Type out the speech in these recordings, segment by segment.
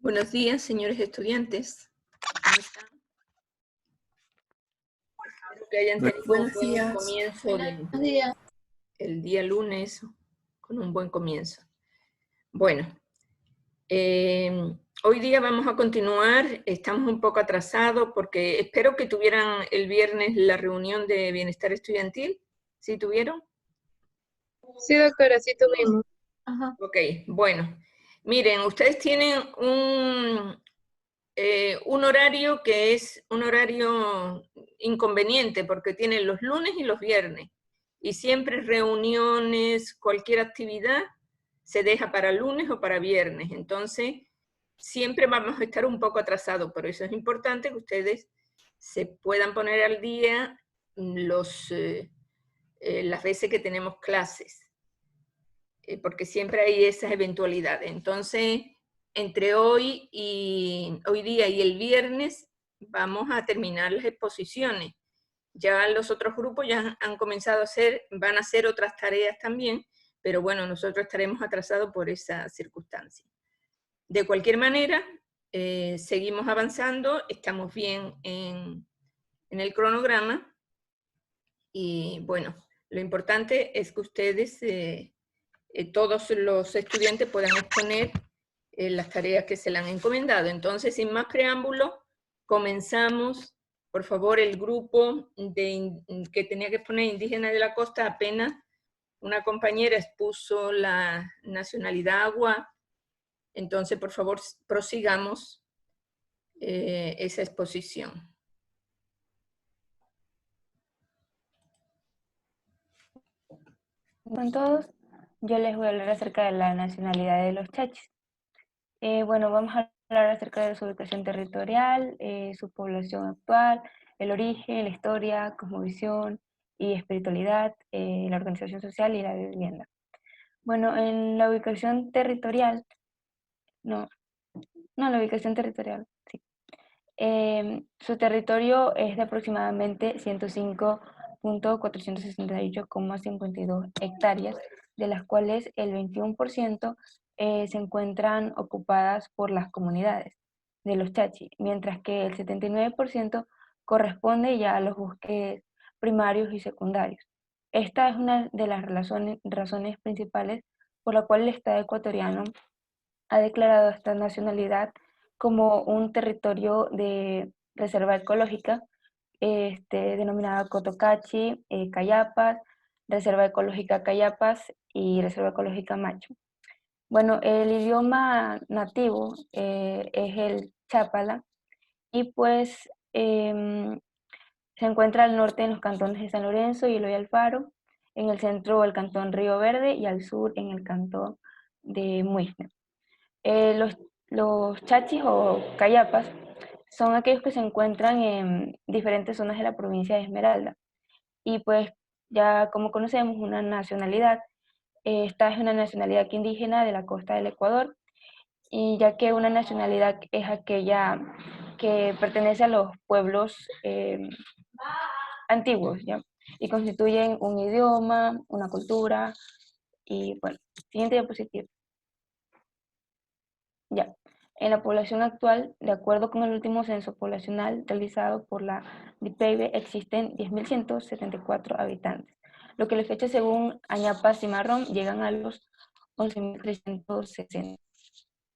Buenos días, señores estudiantes. ¿Cómo están? Espero que hayan tenido Buenos un buen días. comienzo el día lunes, con un buen comienzo. Bueno, hoy día vamos a continuar. Estamos un poco atrasados porque espero que tuvieran el viernes la reunión de bienestar estudiantil. ¿Sí tuvieron? Sí, doctora, sí tuvimos. Ajá. Ok, bueno. Miren, ustedes tienen un horario que es un horario inconveniente porque tienen los lunes y los viernes y siempre reuniones, cualquier actividad se deja para lunes o para viernes, entonces siempre vamos a estar un poco atrasados, por eso es importante que ustedes se puedan poner al día las veces que tenemos clases, porque siempre hay esas eventualidades. Entonces, entre hoy día y el viernes vamos a terminar las exposiciones. Ya los otros grupos ya han comenzado a van a hacer otras tareas también, pero bueno, nosotros estaremos atrasados por esa circunstancia. De cualquier manera, seguimos avanzando, estamos bien en el cronograma y bueno, lo importante es que ustedes todos los estudiantes puedan exponer las tareas que se le han encomendado. Entonces, sin más preámbulo, comenzamos. Por favor, el grupo que tenía que exponer indígena de la costa, apenas una compañera expuso la nacionalidad agua. Entonces, por favor, prosigamos esa exposición. Con todos, yo les voy a hablar acerca de la nacionalidad de los chachis. Bueno, vamos a hablar acerca de su ubicación territorial, su población actual, el origen, la historia, cosmovisión y espiritualidad, la organización social y la vivienda. Bueno, en la ubicación territorial, la ubicación territorial, sí. Su territorio es de aproximadamente 105.468,52 hectáreas, de las cuales el 21% se encuentran ocupadas por las comunidades de los chachi, mientras que el 79% corresponde ya a los bosques primarios y secundarios. Esta es una de las razones principales por la cual el Estado ecuatoriano ha declarado esta nacionalidad como un territorio de reserva ecológica, denominada Cotocachi, Cayapas, Reserva Ecológica Cayapas y Reserva Ecológica Macho. Bueno, el idioma nativo es el chápala y pues se encuentra al norte en los cantones de San Lorenzo y Eloy Alfaro, en el centro el cantón Río Verde y al sur en el cantón de Muisne. Los chachis o cayapas son aquellos que se encuentran en diferentes zonas de la provincia de Esmeralda. Y pues ya como conocemos una nacionalidad, esta es una nacionalidad indígena de la costa del Ecuador, y ya que una nacionalidad es aquella que pertenece a los pueblos antiguos, ¿ya? Y constituyen un idioma, una cultura, y bueno, siguiente diapositiva. Ya. En la población actual, de acuerdo con el último censo poblacional realizado por la DIPEIBE, existen 10.174 habitantes, lo que les fecha según Añapa Cimarrón llegan a los 11.360.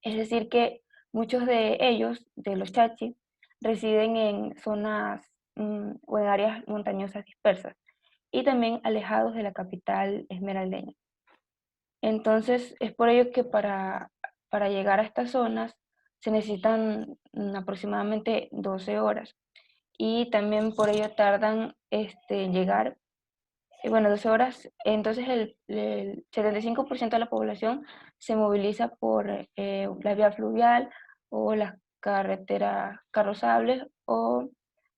Es decir que muchos de ellos, de los chachis, residen en zonas o en áreas montañosas dispersas y también alejados de la capital esmeraldeña. Entonces, es por ello que para llegar a estas zonas se necesitan aproximadamente 12 horas y también por ello tardan en llegar, bueno, 12 horas. Entonces, el 75% de la población se moviliza por la vía fluvial o las carreteras carrozables o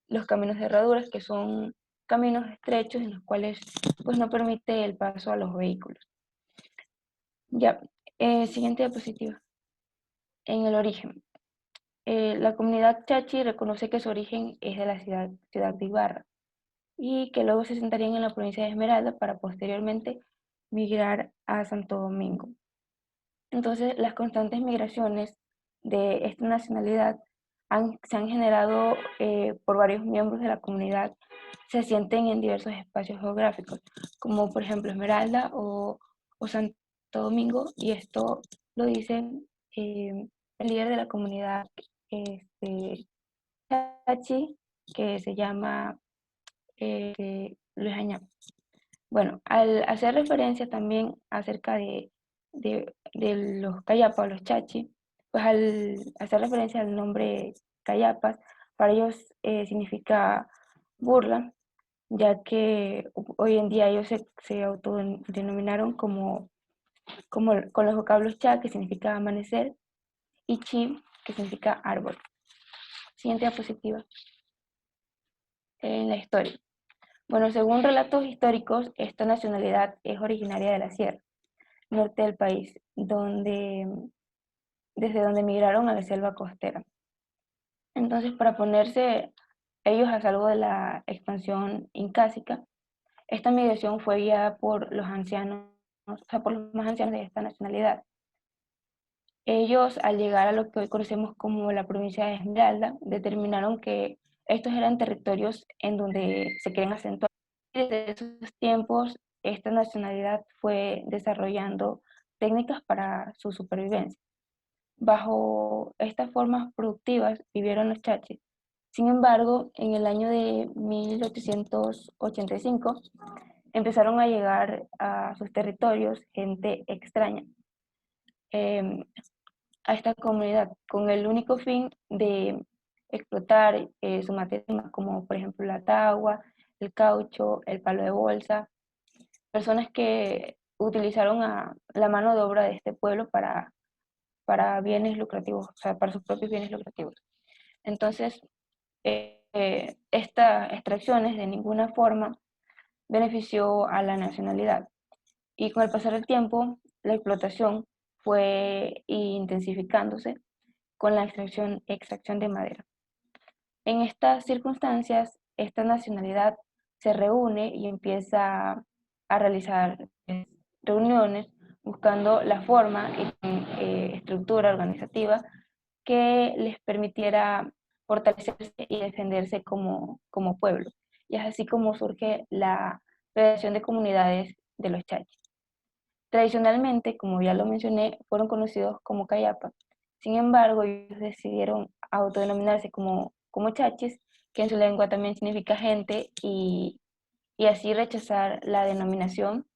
los caminos de herraduras, que son caminos estrechos en los cuales pues no permite el paso a los vehículos. Ya, siguiente diapositiva. En el origen. La comunidad chachi reconoce que su origen es de la ciudad de Ibarra y que luego se asentarían en la provincia de Esmeralda para posteriormente migrar a Santo Domingo. Entonces, las constantes migraciones de esta nacionalidad se han generado por varios miembros de la comunidad, se sienten en diversos espacios geográficos, como por ejemplo Esmeralda o Santo Domingo, y esto lo dice el líder de la comunidad Chachi, que se llama Luis Añap. Bueno, al hacer referencia también acerca de los cayapas, los chachi, pues al hacer referencia al nombre cayapas, para ellos significa burla, ya que hoy en día ellos se autodenominaron como con los vocablos cha, que significa amanecer, y chi, que significa árbol. Siguiente diapositiva. En la historia. Bueno, según relatos históricos, esta nacionalidad es originaria de la sierra norte del país, desde donde migraron a la selva costera. Entonces, para ponerse ellos a salvo de la expansión incásica, esta migración fue guiada por los ancianos, o sea, por los más ancianos de esta nacionalidad. Ellos, al llegar a lo que hoy conocemos como la provincia de Esmeralda, determinaron que estos eran territorios en donde se querían acentuar. Desde esos tiempos, esta nacionalidad fue desarrollando técnicas para su supervivencia. Bajo estas formas productivas vivieron los chachis. Sin embargo, en el año de 1885 empezaron a llegar a sus territorios gente extraña a esta comunidad con el único fin de explotar su materia, como por ejemplo la tagua, el caucho, el palo de bolsa, personas que utilizaron a la mano de obra de este pueblo para bienes lucrativos, o sea, para sus propios bienes lucrativos. Entonces, estas extracciones de ninguna forma benefició a la nacionalidad. Y con el pasar del tiempo, la explotación fue intensificándose con la extracción de madera. En estas circunstancias, esta nacionalidad se reúne y empieza a realizar reuniones buscando la forma y estructura organizativa que les permitiera fortalecerse y defenderse como pueblo. Y es así como surge la Federación de Comunidades de los Chachis. Tradicionalmente, como ya lo mencioné, fueron conocidos como Cayapa. Sin embargo, ellos decidieron autodenominarse como Chachis, que en su lengua también significa gente, y así rechazar la denominación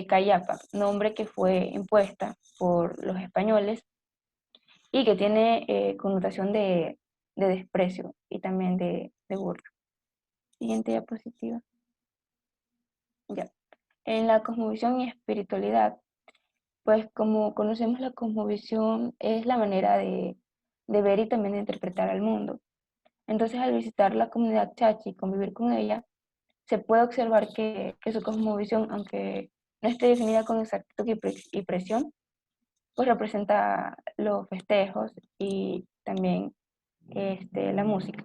Cayapa, nombre que fue impuesta por los españoles y que tiene connotación de desprecio y también de burla. Siguiente diapositiva. Ya. En la cosmovisión y espiritualidad, pues como conocemos, la cosmovisión es la manera de ver y también de interpretar al mundo. Entonces, al visitar la comunidad chachi y convivir con ella, se puede observar que su cosmovisión, aunque no esté definida con exactitud y presión, pues representa los festejos y también la música.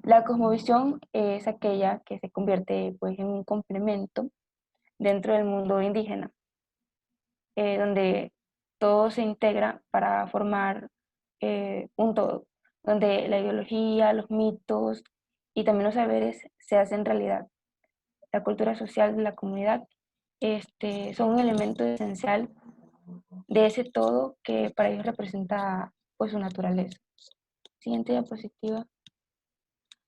La cosmovisión es aquella que se convierte pues, en un complemento dentro del mundo indígena, donde todo se integra para formar un todo, donde la ideología, los mitos y también los saberes se hacen realidad. La cultura social de la comunidad son un elemento esencial de ese todo que para ellos representa pues, su naturaleza. Siguiente diapositiva.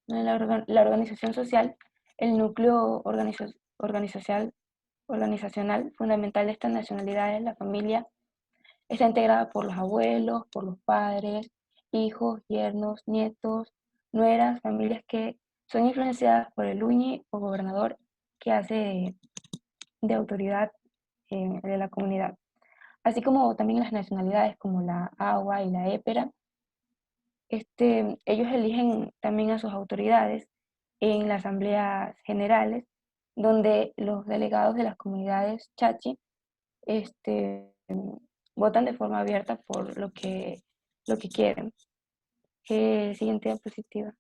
La organización social, el núcleo organizacional fundamental de estas nacionalidades, la familia, está integrada por los abuelos, por los padres, hijos, yernos, nietos, nueras, familias que son influenciadas por el uñi o gobernador que hace de autoridad de la comunidad. Así como también las nacionalidades como la agua y la épera, ellos eligen también a sus autoridades en las asambleas generales, donde los delegados de las comunidades chachi votan de forma abierta por lo que quieren. Siguiente diapositiva.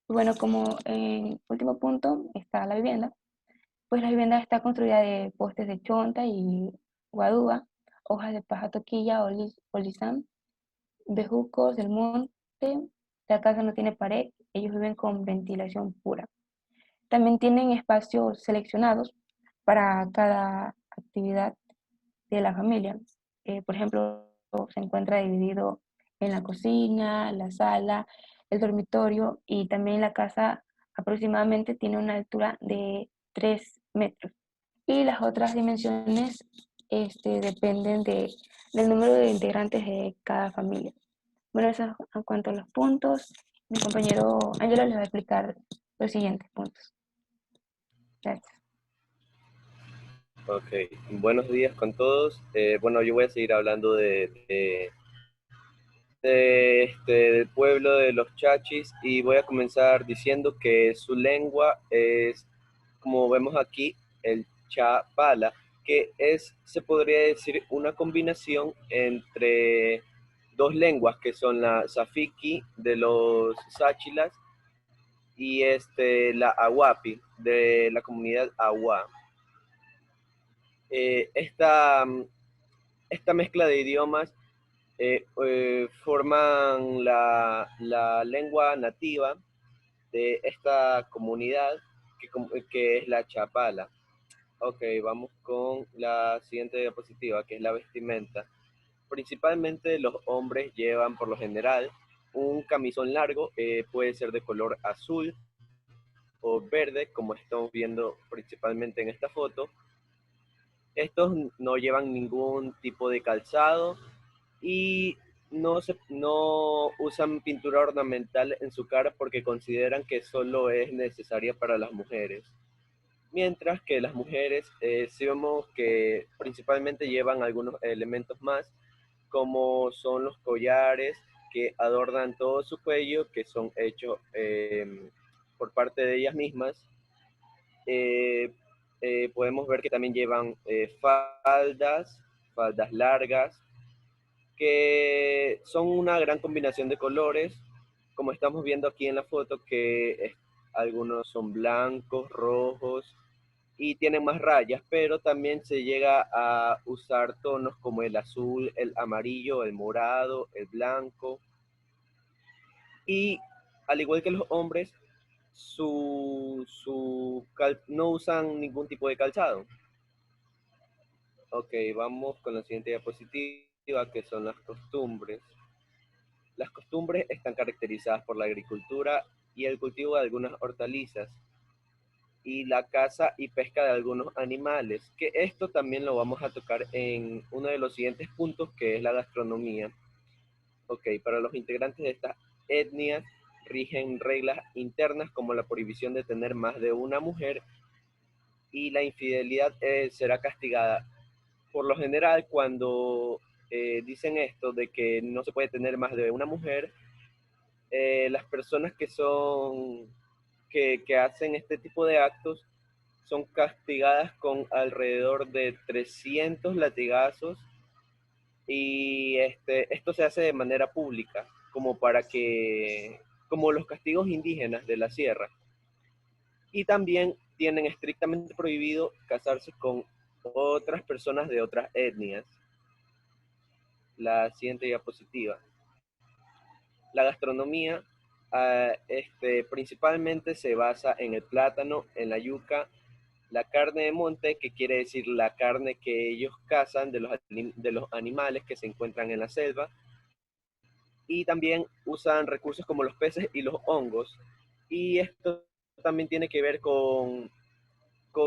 Bueno, como en último punto está la vivienda, pues la vivienda está construida de postes de chonta y guadúa hojas de paja toquilla o lisán, bejucos del monte. La casa no tiene pared, ellos viven con ventilación pura. También tienen espacios seleccionados para cada actividad de la familia. Por ejemplo, se encuentra dividido en la cocina, la sala, el dormitorio, y también la casa aproximadamente tiene una altura de 3 metros. Y las otras dimensiones dependen del número de integrantes de cada familia. Bueno, eso en cuanto a los puntos. Mi compañero Ángelo les va a explicar los siguientes puntos. Gracias. Ok, buenos días con todos. Bueno, yo voy a seguir hablando del pueblo de los Chachis y voy a comenzar diciendo que su lengua es, como vemos aquí, el Chapala, que es, se podría decir, una combinación entre dos lenguas que son la Safiki de los Sáchilas y la Ahuapi de la comunidad Ahuá. Esta mezcla de idiomas forman la lengua nativa de esta comunidad que es la Chapala. Ok, vamos con la siguiente diapositiva, que es la vestimenta. Principalmente los hombres llevan por lo general un camisón largo, puede ser de color azul o verde, como estamos viendo principalmente en esta foto. Estos no llevan ningún tipo de calzado y no usan pintura ornamental en su cara porque consideran que solo es necesaria para las mujeres. Mientras que las mujeres sí vemos que principalmente llevan algunos elementos más, como son los collares que adornan todo su cuello, que son hechos por parte de ellas mismas. Eh, Podemos ver que también llevan faldas largas, que son una gran combinación de colores, como estamos viendo aquí en la foto, algunos son blancos, rojos y tienen más rayas, pero también se llega a usar tonos como el azul, el amarillo, el morado, el blanco. Y al igual que los hombres, no usan ningún tipo de calzado. Ok, vamos con la siguiente diapositiva, que son las costumbres. Las costumbres están caracterizadas por la agricultura y el cultivo de algunas hortalizas y la caza y pesca de algunos animales, que esto también lo vamos a tocar en uno de los siguientes puntos, que es la gastronomía. Ok, para los integrantes de estas etnias rigen reglas internas como la prohibición de tener más de una mujer y la infidelidad será castigada. Por lo general, cuando dicen esto de que no se puede tener más de una mujer, las personas que hacen este tipo de actos son castigadas con alrededor de 300 latigazos y esto se hace de manera pública, como los castigos indígenas de la sierra. Y también tienen estrictamente prohibido casarse con otras personas de otras etnias. La siguiente diapositiva. La gastronomía principalmente se basa en el plátano, en la yuca, la carne de monte, que quiere decir la carne que ellos cazan de los animales que se encuentran en la selva, y también usan recursos como los peces y los hongos. Y esto también tiene que ver con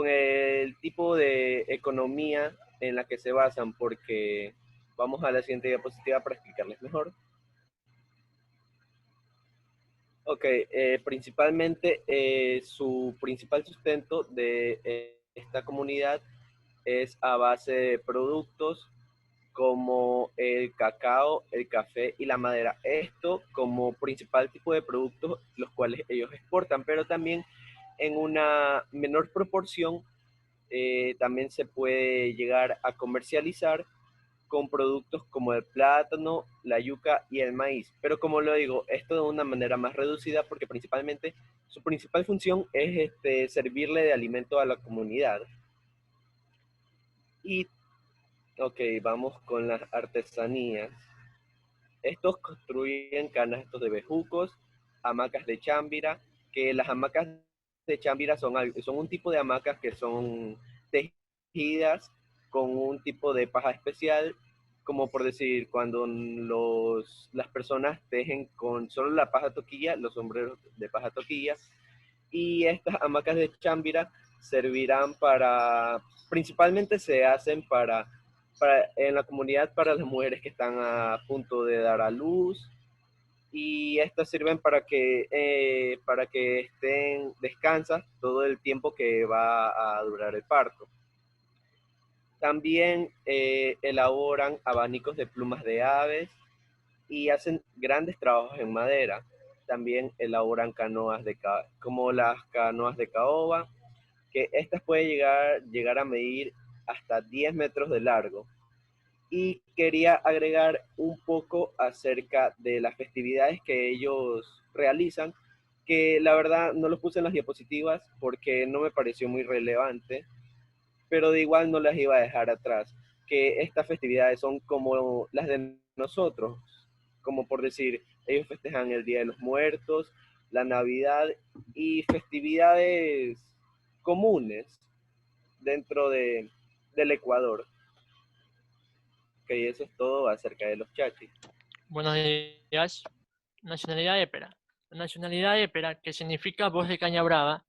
el tipo de economía en la que se basan, porque vamos a la siguiente diapositiva para explicarles mejor. Ok, principalmente su principal sustento de esta comunidad es a base de productos como el cacao, el café y la madera. Esto como principal tipo de productos los cuales ellos exportan, pero también en una menor proporción también se puede llegar a comercializar con productos como el plátano, la yuca y el maíz. Pero como lo digo, esto de una manera más reducida porque principalmente su principal función es servirle de alimento a la comunidad. Y Ok, vamos con las artesanías. Estos construyen canastos de bejucos, hamacas de chámbira, que las hamacas de chámbira son un tipo de hamacas que son tejidas con un tipo de paja especial, como por decir, cuando las personas tejen con solo la paja toquilla, los sombreros de paja toquilla, y estas hamacas de chámbira servirán principalmente se hacen en la comunidad para las mujeres que están a punto de dar a luz, y estas sirven para que estén descansas todo el tiempo que va a durar el parto. También elaboran abanicos de plumas de aves y hacen grandes trabajos en madera. También elaboran como las canoas de caoba, que estas pueden llegar a medir hasta 10 metros de largo. Y quería agregar un poco acerca de las festividades que ellos realizan, que la verdad no los puse en las diapositivas porque no me pareció muy relevante, pero de igual no las iba a dejar atrás, que estas festividades son como las de nosotros, como por decir, ellos festejan el Día de los Muertos, la Navidad y festividades comunes dentro del Ecuador. Ok, eso es todo acerca de los chachis. Buenos días. Nacionalidad épera. La nacionalidad épera, que significa voz de caña brava,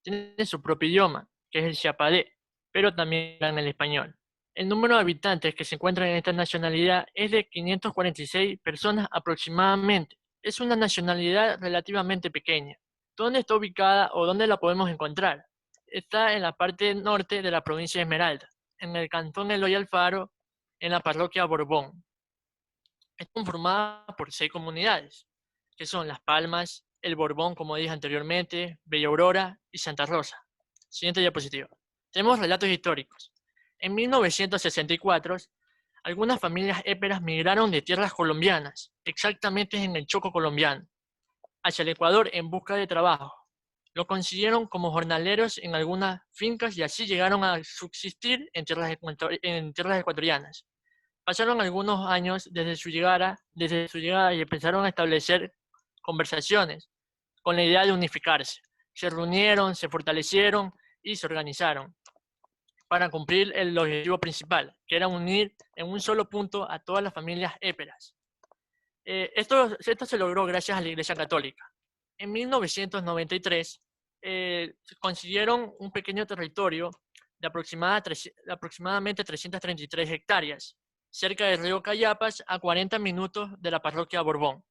tiene su propio idioma, que es el chiapadé, pero también hablan el español. El número de habitantes que se encuentran en esta nacionalidad es de 546 personas aproximadamente. Es una nacionalidad relativamente pequeña. ¿Dónde está ubicada o dónde la podemos encontrar? Está en la parte norte de la provincia de Esmeralda, en el cantón Eloy Alfaro, en la parroquia Borbón. Es conformada por 6 comunidades, que son Las Palmas, El Borbón, como dije anteriormente, Bella Aurora y Santa Rosa. Siguiente diapositiva. Tenemos relatos históricos. En 1964, algunas familias éperas migraron de tierras colombianas, exactamente en el Choco colombiano, hacia el Ecuador en busca de trabajo. Lo consiguieron como jornaleros en algunas fincas y así llegaron a subsistir en tierras ecuatorianas. Pasaron algunos años desde su llegada y empezaron a establecer conversaciones con la idea de unificarse. Se reunieron, se fortalecieron y se organizaron para cumplir el objetivo principal, que era unir en un solo punto a todas las familias éperas. Esto se logró gracias a la Iglesia Católica. En 1993 consiguieron un pequeño territorio de aproximadamente 333 hectáreas, cerca del río Cayapas, a 40 minutos de la parroquia Borbón.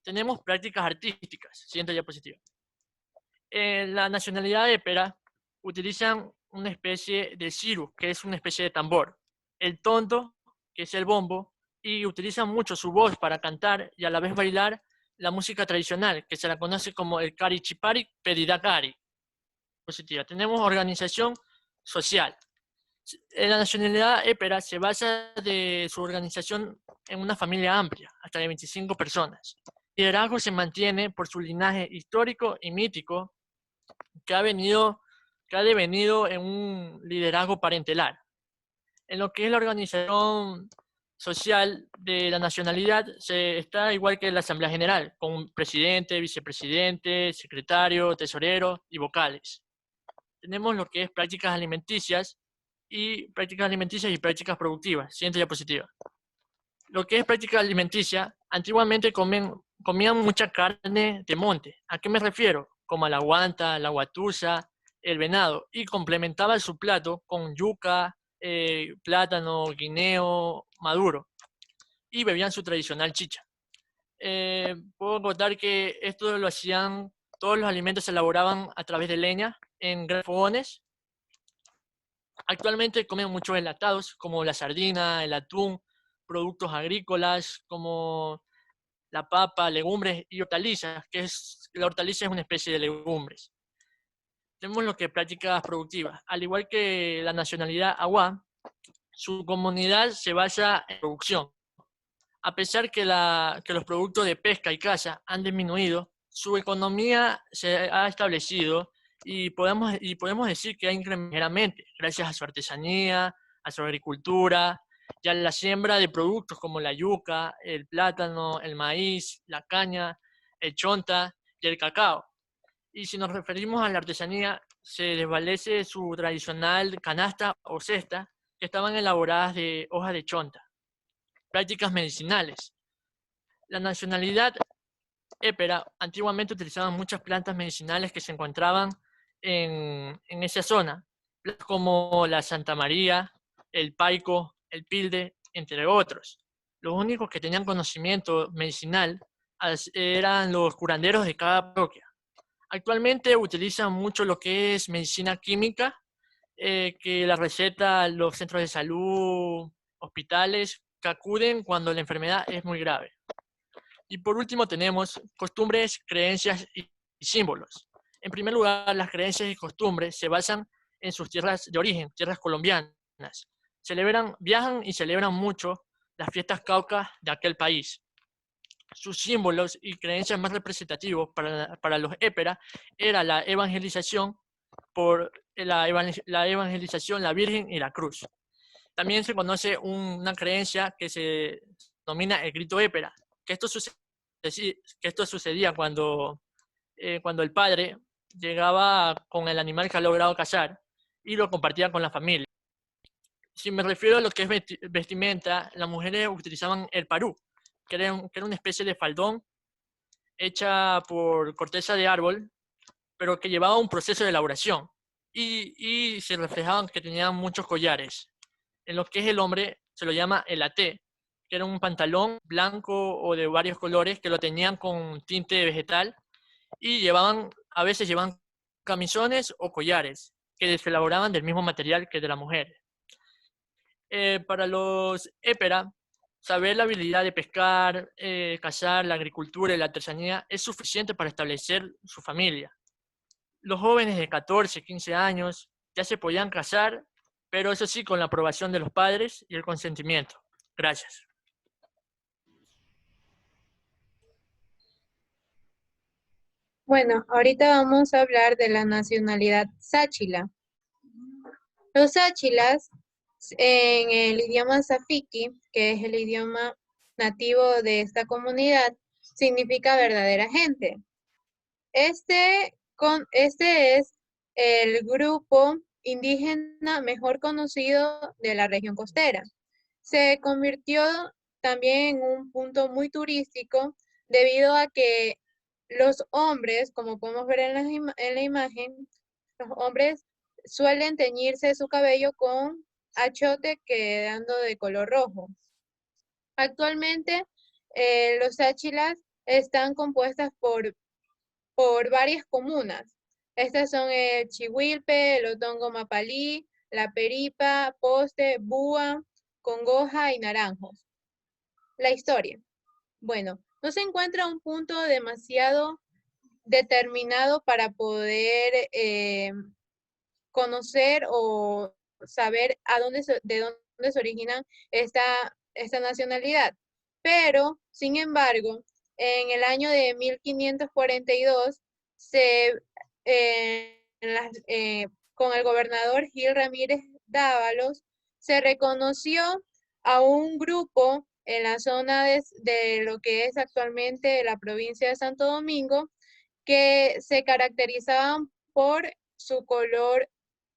Tenemos prácticas artísticas. Siguiente diapositiva. La nacionalidad épera utilizan una especie de ciru, que es una especie de tambor, el tondo, que es el bombo, y utilizan mucho su voz para cantar y a la vez bailar la música tradicional, que se la conoce como el carichipari pedidacari. Positiva. Tenemos organización social. La nacionalidad épera se basa de su organización en una familia amplia, hasta de 25 personas. El liderazgo se mantiene por su linaje histórico y mítico que ha devenido en un liderazgo parentelar. En lo que es la organización social de la nacionalidad, está igual que la Asamblea General, con presidente, vicepresidente, secretario, tesorero y vocales. Tenemos lo que es prácticas alimenticias y prácticas productivas. Siguiente diapositiva. Lo que es práctica alimenticia, antiguamente comían mucha carne de monte. ¿A qué me refiero? Como a la guanta, la guatusa, el venado, y complementaba su plato con yuca, plátano, guineo, maduro, y bebían su tradicional chicha. Puedo contar que esto lo hacían, todos los alimentos se elaboraban a través de leña en grandes fogones. Actualmente comen muchos enlatados, como la sardina, el atún, productos agrícolas como la papa, legumbres y hortalizas, la hortaliza es una especie de legumbres. Tenemos lo que es prácticas productivas. Al igual que la nacionalidad Awa, su comunidad se basa en producción. A pesar que los productos de pesca y caza han disminuido, su economía se ha establecido y podemos decir que ha incrementado gracias a su artesanía, a su agricultura y a la siembra de productos como la yuca, el plátano, el maíz, la caña, el chonta y el cacao. Y si nos referimos a la artesanía, se desvanece su tradicional canasta o cesta, que estaban elaboradas de hojas de chonta. Prácticas medicinales. La nacionalidad épera antiguamente utilizaban muchas plantas medicinales que se encontraban en esa zona, como la Santa María, el paico, el pilde, entre otros. Los únicos que tenían conocimiento medicinal eran los curanderos de cada parroquia. Actualmente utilizan mucho lo que es medicina química, que la receta los centros de salud, hospitales, que acuden cuando la enfermedad es muy grave. Y por último tenemos costumbres, creencias y símbolos. En primer lugar, las creencias y costumbres se basan en sus tierras de origen, tierras colombianas. Viajan y celebran mucho las fiestas caucas de aquel país. Sus símbolos y creencias más representativos para los épera era la evangelización, la Virgen y la cruz. También se conoce una creencia que se denomina el grito épera, que esto sucedía cuando el padre llegaba con el animal que ha logrado cazar y lo compartía con la familia. Si me refiero a lo que es vestimenta, las mujeres utilizaban el parú, que era una especie de faldón hecha por corteza de árbol, pero que llevaba un proceso de elaboración. Y se reflejaban que tenían muchos collares. En lo que es el hombre se lo llama el até, que era un pantalón blanco o de varios colores que lo tenían con tinte vegetal y a veces llevaban camisones o collares que se elaboraban del mismo material que de la mujer. Para los épera, saber la habilidad de pescar, cazar, la agricultura y la artesanía es suficiente para establecer su familia. Los jóvenes de 14, 15 años ya se podían casar, pero eso sí con la aprobación de los padres y el consentimiento. Gracias. Bueno, ahorita vamos a hablar de la nacionalidad sáchila. Los sáchilas, en el idioma safiki, que es el idioma nativo de esta comunidad, significa verdadera gente. Este es el grupo indígena mejor conocido de la región costera. Se convirtió también en un punto muy turístico debido a que los hombres, como podemos ver en la imagen, los hombres suelen teñirse su cabello con achote quedando de color rojo. Actualmente, los áchilas están compuestas por varias comunas. Estas son el Chihuilpe, el Otongo Mapalí, La Peripa, Poste, Búa, Congoja y Naranjos. La historia. Bueno, no se encuentra un punto demasiado determinado para poder conocer o saber de dónde se originan esta nacionalidad. Pero, sin embargo, en el año de 1542, con el gobernador Gil Ramírez Dávalos, se reconoció a un grupo en la zona de lo que es actualmente la provincia de Santo Domingo, que se caracterizaban por su color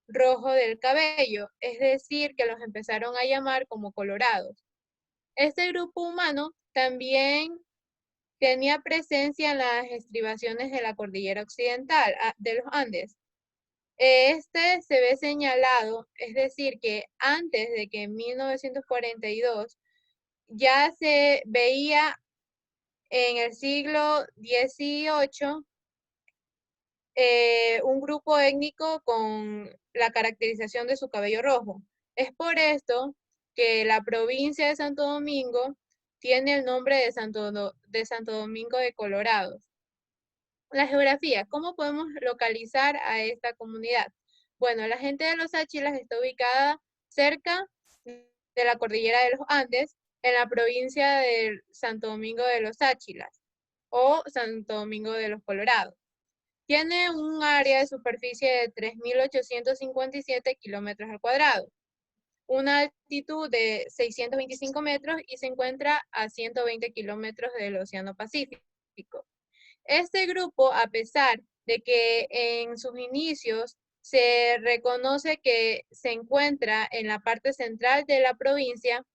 rojo del cabello, es decir, que los empezaron a llamar como colorados. Este grupo humano también tenía presencia en las estribaciones de la cordillera occidental de los Andes. Este se ve señalado, es decir, que antes de que en 1942 ya se veía en el siglo XVIII un grupo étnico con la caracterización de su cabello rojo. Es por esto que la provincia de Santo Domingo tiene el nombre de Santo Domingo de Colorado. La geografía, ¿cómo podemos localizar a esta comunidad? Bueno, la gente de los Áchilas está ubicada cerca de la cordillera de los Andes, en la provincia de Santo Domingo de los Áchilas o Santo Domingo de los Colorados. Tiene un área de superficie de 3.857 kilómetros al cuadrado. una altitud de 625 metros y se encuentra a 120 kilómetros del Océano Pacífico. Este grupo, a pesar de que en sus inicios se reconoce que se encuentra en la parte central de la provincia,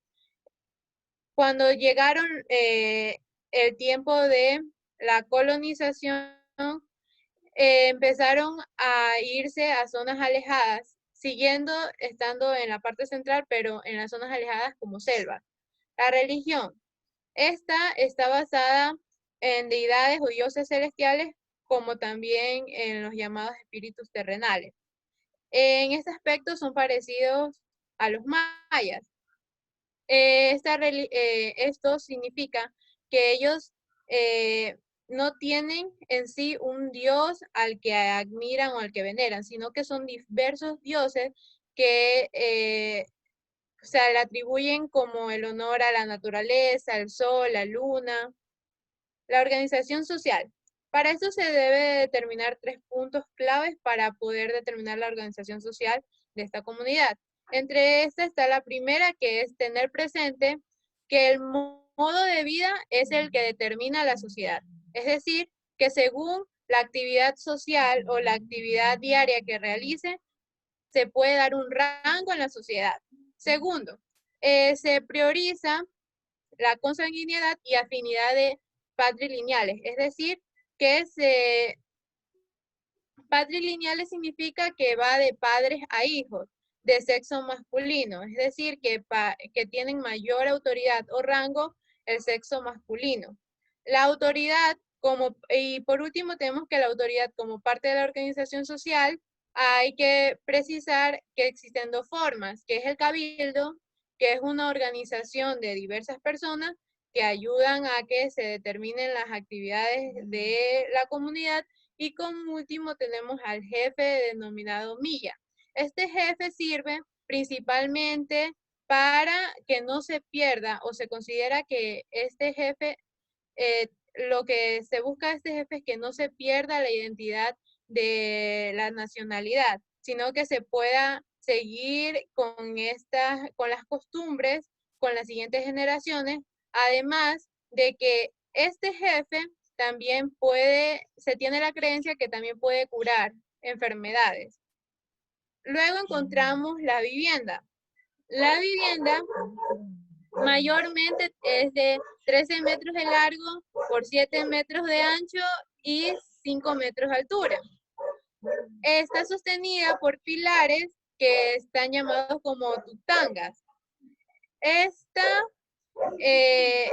cuando llegaron el tiempo de la colonización, empezaron a irse a zonas alejadas, estando en la parte central, pero en las zonas alejadas como selva. La religión. Esta está basada en deidades o dioses celestiales, como también en los llamados espíritus terrenales. En este aspecto son parecidos a los mayas. Esto significa que ellos no tienen en sí un dios al que admiran o al que veneran, sino que son diversos dioses que se le atribuyen como el honor a la naturaleza, al sol, la luna. La organización social. Para esto se debe determinar 3 puntos claves para poder determinar la organización social de esta comunidad. Entre estas está la primera, que es tener presente que el modo de vida es el que determina la sociedad. Es decir, que según la actividad social o la actividad diaria que realice, se puede dar un rango en la sociedad. Segundo, se prioriza la consanguinidad y afinidad de patrilineales, es decir, que patrilineales significa que va de padres a hijos de sexo masculino, es decir, que tienen mayor autoridad o rango el sexo masculino. La autoridad, y por último tenemos que la autoridad como parte de la organización social, hay que precisar que existen 2 formas, que es el cabildo, que es una organización de diversas personas que ayudan a que se determinen las actividades de la comunidad, y como último tenemos al jefe denominado milla. Este jefe sirve principalmente para que no se pierda, o se considera que este jefe, lo que se busca de este jefe es que no se pierda la identidad de la nacionalidad, sino que se pueda seguir con las costumbres con las siguientes generaciones, además de que este jefe también se tiene la creencia que también puede curar enfermedades. Luego encontramos la vivienda. La vivienda mayormente es de 13 metros de largo por 7 metros de ancho y 5 metros de altura. Está sostenida por pilares que están llamados como tutangas. Estas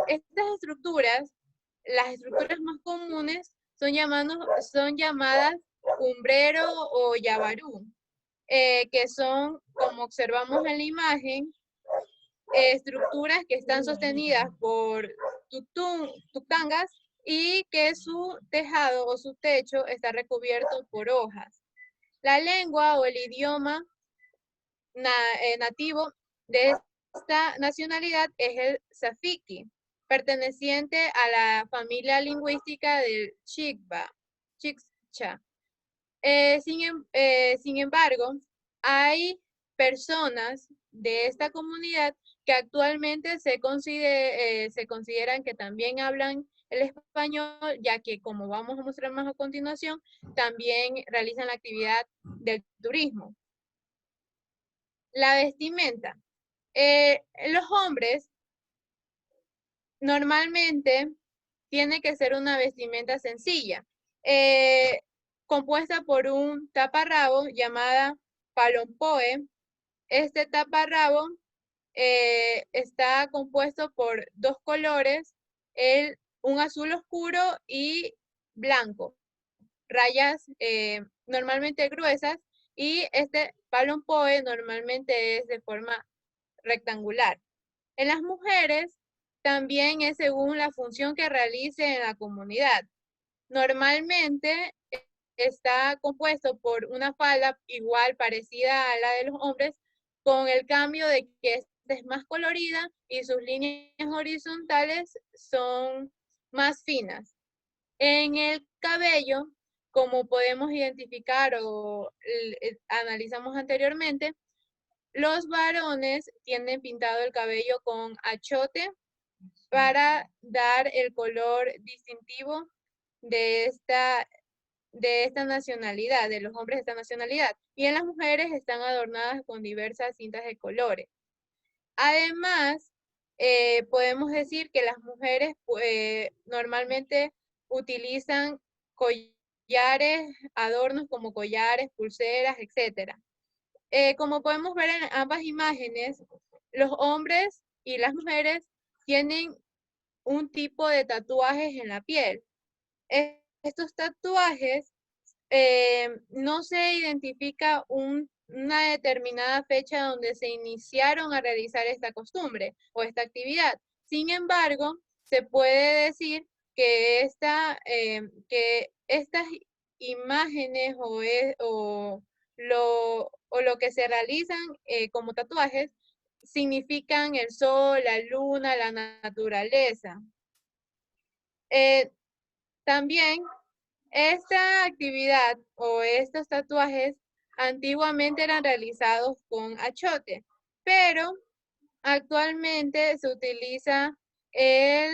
estructuras, las estructuras más comunes, son llamadas cumbrero o yabarú, que son, como observamos en la imagen, estructuras que están sostenidas por tutangas y que su tejado o su techo está recubierto por hojas. La lengua o el idioma nativo de esta nacionalidad es el Safiki, perteneciente a la familia lingüística del Chicba, Chiccha. Sin embargo, hay personas de esta comunidad que actualmente se consideran que también hablan el español, ya que, como vamos a mostrar más a continuación, también realizan la actividad del turismo. La vestimenta. Los hombres normalmente tiene que ser una vestimenta sencilla, compuesta por un taparrabo llamada palompoe. Este taparrabo está compuesto por 2 colores, un azul oscuro y blanco, rayas normalmente gruesas, y este palompoe normalmente es de forma rectangular. En las mujeres también es según la función que realice en la comunidad. Normalmente está compuesto por una falda igual, parecida a la de los hombres, con el cambio de que es más colorida y sus líneas horizontales son más finas. En el cabello, como podemos identificar o analizamos anteriormente, Los varones tienen pintado el cabello con achote para dar el color distintivo de esta nacionalidad, de los hombres de esta nacionalidad. Y en las mujeres están adornadas con diversas cintas de colores. Además, podemos decir que las mujeres normalmente utilizan collares, adornos como collares, pulseras, etc. Como podemos ver en ambas imágenes, los hombres y las mujeres tienen un tipo de tatuajes en la piel. Estos tatuajes no se identifica una determinada fecha donde se iniciaron a realizar esta costumbre o esta actividad. Sin embargo, se puede decir que, que estas imágenes o lo que se realizan como tatuajes significan el sol, la luna, la naturaleza. También esta actividad o estos tatuajes antiguamente eran realizados con achote, pero actualmente se utiliza el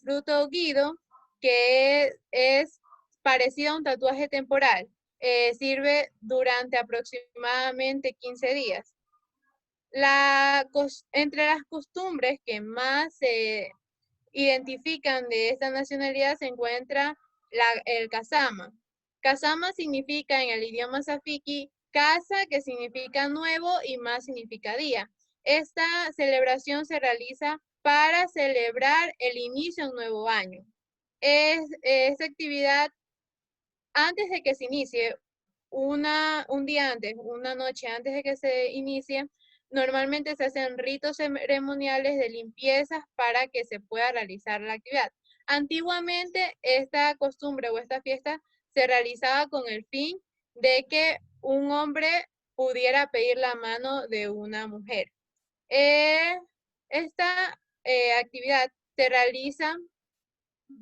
fruto guido, que es parecido a un tatuaje temporal. Sirve durante aproximadamente 15 días. Entre las costumbres que más se identifican de esta nacionalidad se encuentra el kasama. Kasama significa en el idioma safiki casa, que significa nuevo, y más significa día. Esta celebración se realiza para celebrar el inicio de un nuevo año. Esta actividad, antes de que se inicie, un día antes, una noche antes de que se inicie, normalmente se hacen ritos ceremoniales de limpiezas para que se pueda realizar la actividad. Antiguamente, esta costumbre o esta fiesta se realizaba con el fin de que un hombre pudiera pedir la mano de una mujer. Esta actividad se realiza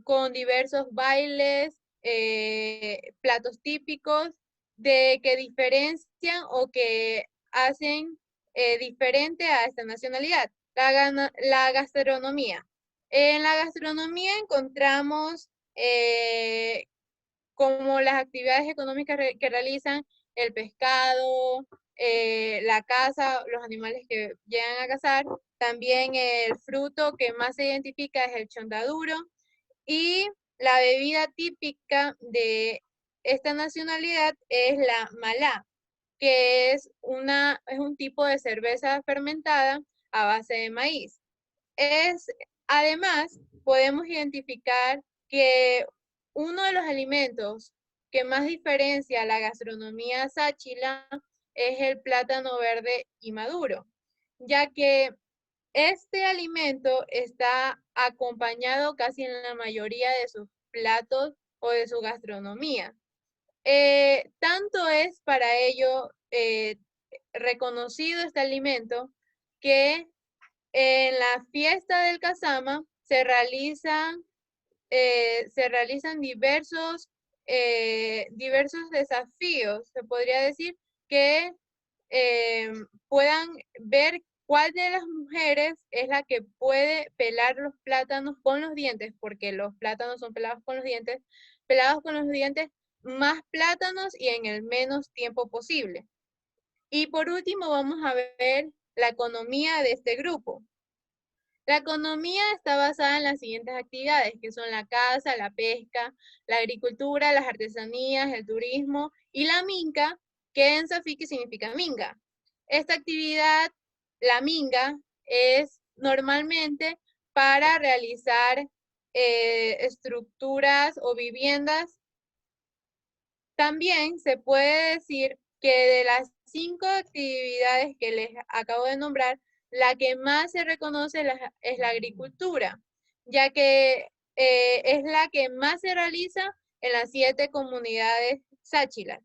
con diversos bailes, platos típicos, de que diferencian o que hacen diferente a esta nacionalidad. La gastronomía. En la gastronomía encontramos como las actividades económicas que realizan el pescado, la caza, los animales que llegan a cazar. También el fruto que más se identifica es el chontaduro. Y la bebida típica de esta nacionalidad es la malá, que es un tipo de cerveza fermentada a base de maíz. Además, podemos identificar que uno de los alimentos que más diferencia la gastronomía sáchila es el plátano verde y maduro, ya que este alimento está acompañado casi en la mayoría de sus platos o de su gastronomía. Tanto es para ello reconocido este alimento que en la fiesta del Kasama se realizan diversos desafíos, se podría decir, que puedan ver cuál de las mujeres es la que puede pelar los plátanos con los dientes, porque los plátanos son pelados con los dientes más plátanos y en el menos tiempo posible. Y por último vamos a ver la economía de este grupo. La economía está basada en las siguientes actividades, que son la caza, la pesca, la agricultura, las artesanías, el turismo y la minca, que en safiki significa minga. Esta actividad, la minga, es normalmente para realizar estructuras o viviendas. También se puede decir que de las 5 actividades que les acabo de nombrar, la que más se reconoce es la agricultura, ya que es la que más se realiza en las 7 comunidades sáchilas.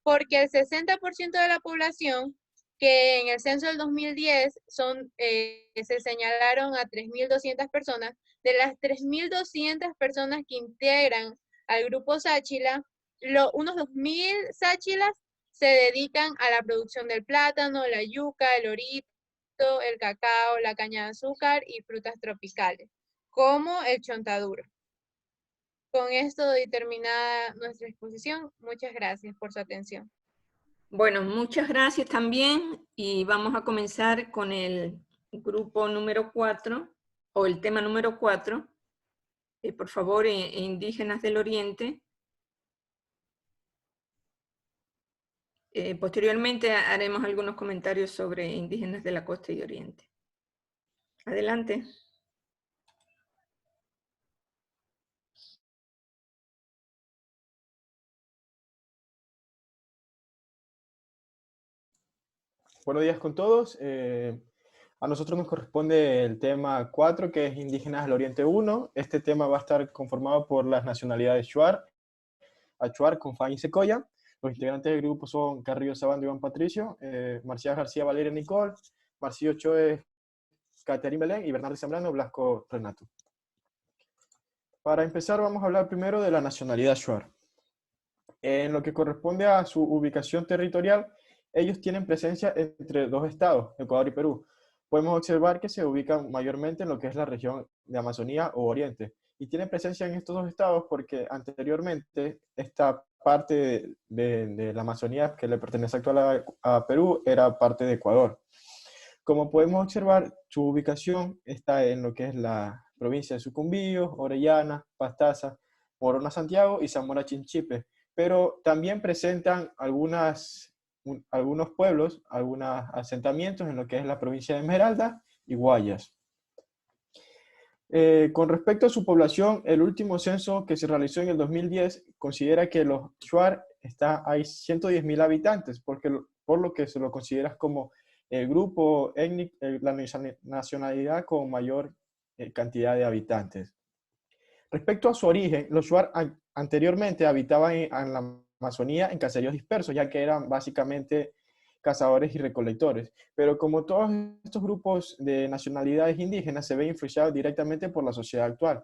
Porque el 60% de la población, que en el censo del 2010 se señalaron a 3.200 personas, de las 3.200 personas que integran al grupo sáchila, unos 2.000 sáchilas se dedican a la producción del plátano, la yuca, el orito, el cacao, la caña de azúcar y frutas tropicales, como el chontaduro. Con esto doy terminada nuestra exposición. Muchas gracias por su atención. Bueno, muchas gracias también y vamos a comenzar con el grupo número 4 o el tema número 4. Por favor, indígenas del Oriente. Posteriormente haremos algunos comentarios sobre indígenas de la costa y oriente. Adelante. Buenos días con todos. A nosotros nos corresponde el tema 4, que es Indígenas del Oriente 1. Este tema va a estar conformado por las nacionalidades Shuar, Achuar, Confán y Secoya. Los integrantes del grupo son Carrillo Sabando, Iván Patricio, Marcial García, Valeria Nicole, Marcillo Choe, Caterín Belén y Bernardo Zambrano, Blasco Renato. Para empezar vamos a hablar primero de la nacionalidad Shuar. En lo que corresponde a su ubicación territorial, ellos tienen presencia entre dos estados, Ecuador y Perú. Podemos observar que se ubican mayormente en lo que es la región de Amazonía o Oriente. Y tienen presencia en estos dos estados porque anteriormente esta parte de la Amazonía que le pertenece actual a Perú era parte de Ecuador. Como podemos observar, su ubicación está en lo que es la provincia de Sucumbíos, Orellana, Pastaza, Morona Santiago y Zamora Chinchipe. Pero también presentan algunos pueblos, algunos asentamientos en lo que es la provincia de Esmeralda y Guayas. Con respecto a su población, el último censo que se realizó en el 2010 considera que los Shuar hay 110.000 habitantes, por lo que se lo considera como el grupo étnico, la nacionalidad con mayor cantidad de habitantes. Respecto a su origen, los Shuar anteriormente habitaban en la Amazonía en caseríos dispersos, ya que eran básicamente cazadores y recolectores. Pero como todos estos grupos de nacionalidades indígenas se ven influenciados directamente por la sociedad actual,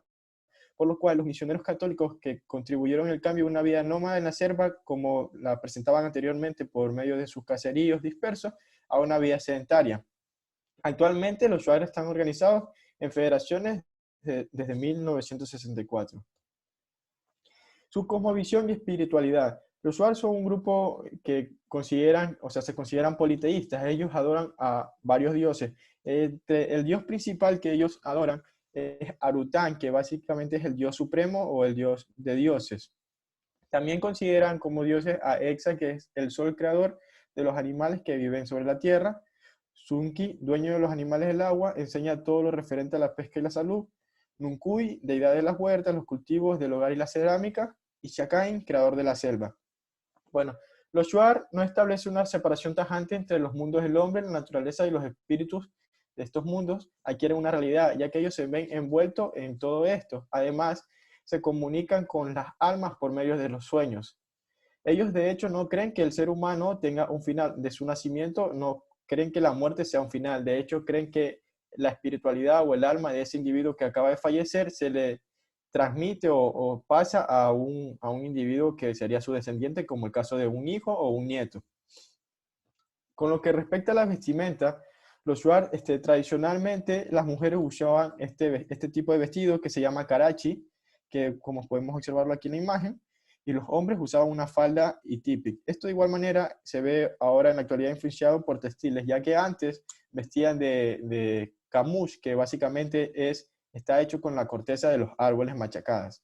por lo cual los misioneros católicos que contribuyeron al cambio de una vida nómada en la selva, como la presentaban anteriormente por medio de sus caseríos dispersos, a una vida sedentaria. Actualmente los Shuar están organizados en federaciones desde 1964. Su cosmovisión y espiritualidad. Los Shuar son un grupo que se consideran politeístas. Ellos adoran a varios dioses. El dios principal que ellos adoran es Arután, que básicamente es el dios supremo o el dios de dioses. También consideran como dioses a Exa, que es el sol creador de los animales que viven sobre la tierra. Sunki, dueño de los animales del agua, enseña todo lo referente a la pesca y la salud. Nuncuy, deidad de las huertas, los cultivos, del hogar y la cerámica. Y Chakain, creador de la selva. Bueno, los Shuar no establecen una separación tajante entre los mundos del hombre, la naturaleza y los espíritus de estos mundos. Adquieren una realidad, ya que ellos se ven envueltos en todo esto. Además, se comunican con las almas por medio de los sueños. Ellos de hecho no creen que el ser humano tenga un final de su nacimiento, no creen que la muerte sea un final. De hecho, creen que la espiritualidad o el alma de ese individuo que acaba de fallecer se le transmite o pasa a un individuo que sería su descendiente, como el caso de un hijo o un nieto. Con lo que respecta a la vestimenta, los Shuar, tradicionalmente las mujeres usaban este tipo de vestido que se llama karachi, que como podemos observarlo aquí en la imagen, y los hombres usaban una falda y típic. Esto de igual manera se ve ahora en la actualidad influenciado por textiles, ya que antes vestían de camush, que básicamente está hecho con la corteza de los árboles machacadas.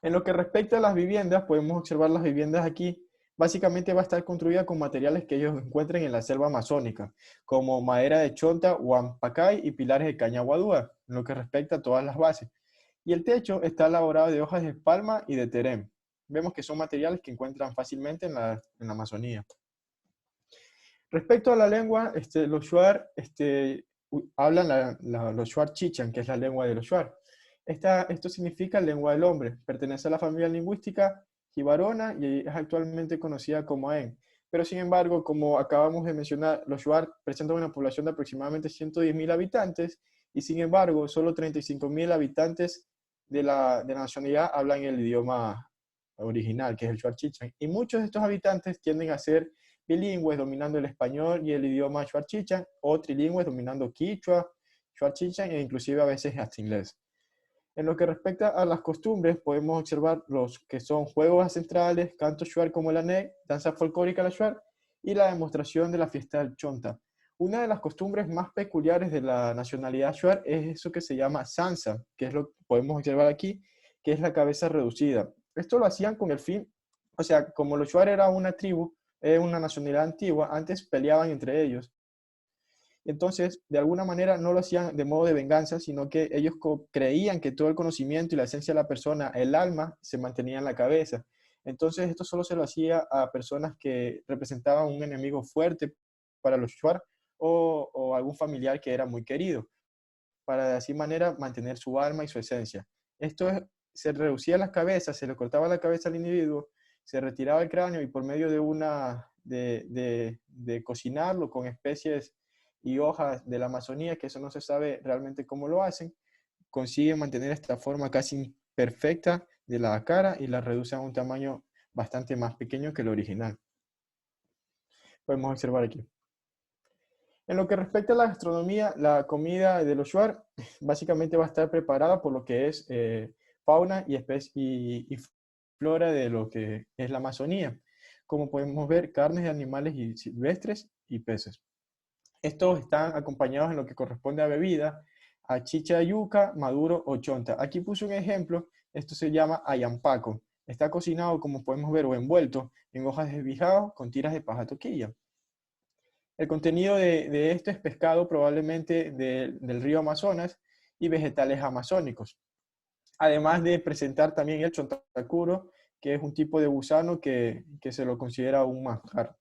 En lo que respecta a las viviendas, podemos observar las viviendas aquí. Básicamente va a estar construida con materiales que ellos encuentren en la selva amazónica, como madera de chonta, huampacay y pilares de caña guadúa, en lo que respecta a todas las bases. Y el techo está elaborado de hojas de palma y de terem. Vemos que son materiales que encuentran fácilmente en la Amazonía. Respecto a la lengua, los Shuar hablan los Shuar Chichan, que es la lengua de los Shuar. Esto significa lengua del hombre. Pertenece a la familia lingüística jibarona y es actualmente conocida como Aen. Pero sin embargo, como acabamos de mencionar, los Shuar presentan una población de aproximadamente 110.000 habitantes y sin embargo, solo 35.000 habitantes de la nacionalidad hablan el idioma original, que es el Shuar Chichan. Y muchos de estos habitantes tienden a ser bilingües, dominando el español y el idioma Shuar Chichan, o trilingües, dominando quichua, Shuar Chichan e inclusive a veces hasta inglés. En lo que respecta a las costumbres, podemos observar los que son juegos ancestrales, canto shuar como el anek, danza folclórica la shuar y la demostración de la fiesta del chonta. Una de las costumbres más peculiares de la nacionalidad shuar es eso que se llama sansa, que es lo que podemos observar aquí, que es la cabeza reducida. Esto lo hacían con el fin, o sea, como los shuar era una tribu, una nacionalidad antigua, antes peleaban entre ellos. Entonces, de alguna manera no lo hacían de modo de venganza, sino que ellos creían que todo el conocimiento y la esencia de la persona, el alma, se mantenía en la cabeza. Entonces, esto solo se lo hacía a personas que representaban un enemigo fuerte para los shuar o algún familiar que era muy querido, para de así manera mantener su alma y su esencia. Se reducía la cabeza, se le cortaba la cabeza al individuo, se retiraba el cráneo y por medio de cocinarlo con especies y hojas de la Amazonía, que eso no se sabe realmente cómo lo hacen, consiguen mantener esta forma casi perfecta de la cara y la reducen a un tamaño bastante más pequeño que el original. Podemos observar aquí. En lo que respecta a la gastronomía, la comida de los shuar básicamente va a estar preparada por lo que es fauna y flora de lo que es la Amazonía. Como podemos ver, carnes de animales silvestres y peces. Estos están acompañados en lo que corresponde a bebida, a chicha de yuca, maduro o chonta. Aquí puse un ejemplo, esto se llama ayampaco. Está cocinado, como podemos ver, o envuelto en hojas de bijao con tiras de paja toquilla. El contenido de esto es pescado probablemente del río Amazonas y vegetales amazónicos. Además de presentar también el chontacuro, que es un tipo de gusano que se lo considera un manjar.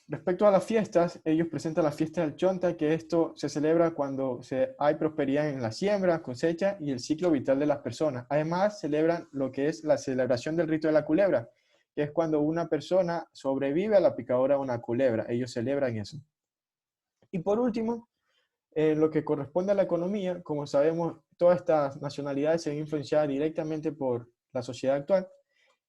Respecto a las fiestas, ellos presentan la fiesta del chonta, que esto se celebra cuando hay prosperidad en la siembra, cosecha y el ciclo vital de las personas. Además, celebran lo que es la celebración del rito de la culebra, que es cuando una persona sobrevive a la picadura de una culebra. Ellos celebran eso. Y por último, lo que corresponde a la economía, como sabemos, todas estas nacionalidades se ven influenciadas directamente por la sociedad actual.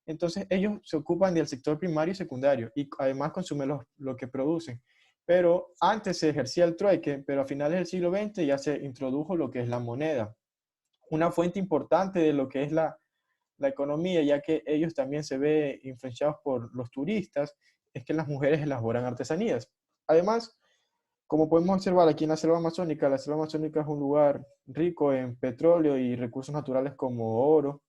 Entonces ellos se ocupan del sector primario y secundario y además consumen lo que producen. Pero antes se ejercía el trueque, pero a finales del siglo XX ya se introdujo lo que es la moneda. Una fuente importante de lo que es la economía, ya que ellos también se ven influenciados por los turistas, es que las mujeres elaboran artesanías. Además, como podemos observar aquí en la selva amazónica es un lugar rico en petróleo y recursos naturales como oro.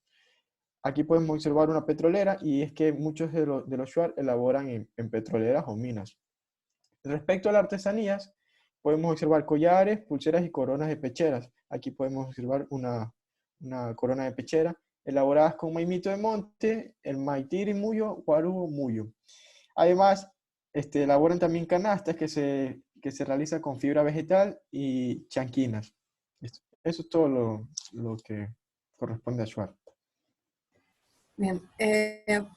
Aquí podemos observar una petrolera y es que muchos de los shuar elaboran en petroleras o minas. Respecto a las artesanías, podemos observar collares, pulseras y coronas de pecheras. Aquí podemos observar una corona de pechera elaboradas con maimito de monte, el maitiri muyo, guaru muyo. Además, elaboran también canastas que se realizan con fibra vegetal y chanquinas. Eso es todo lo que corresponde a shuar. Bien,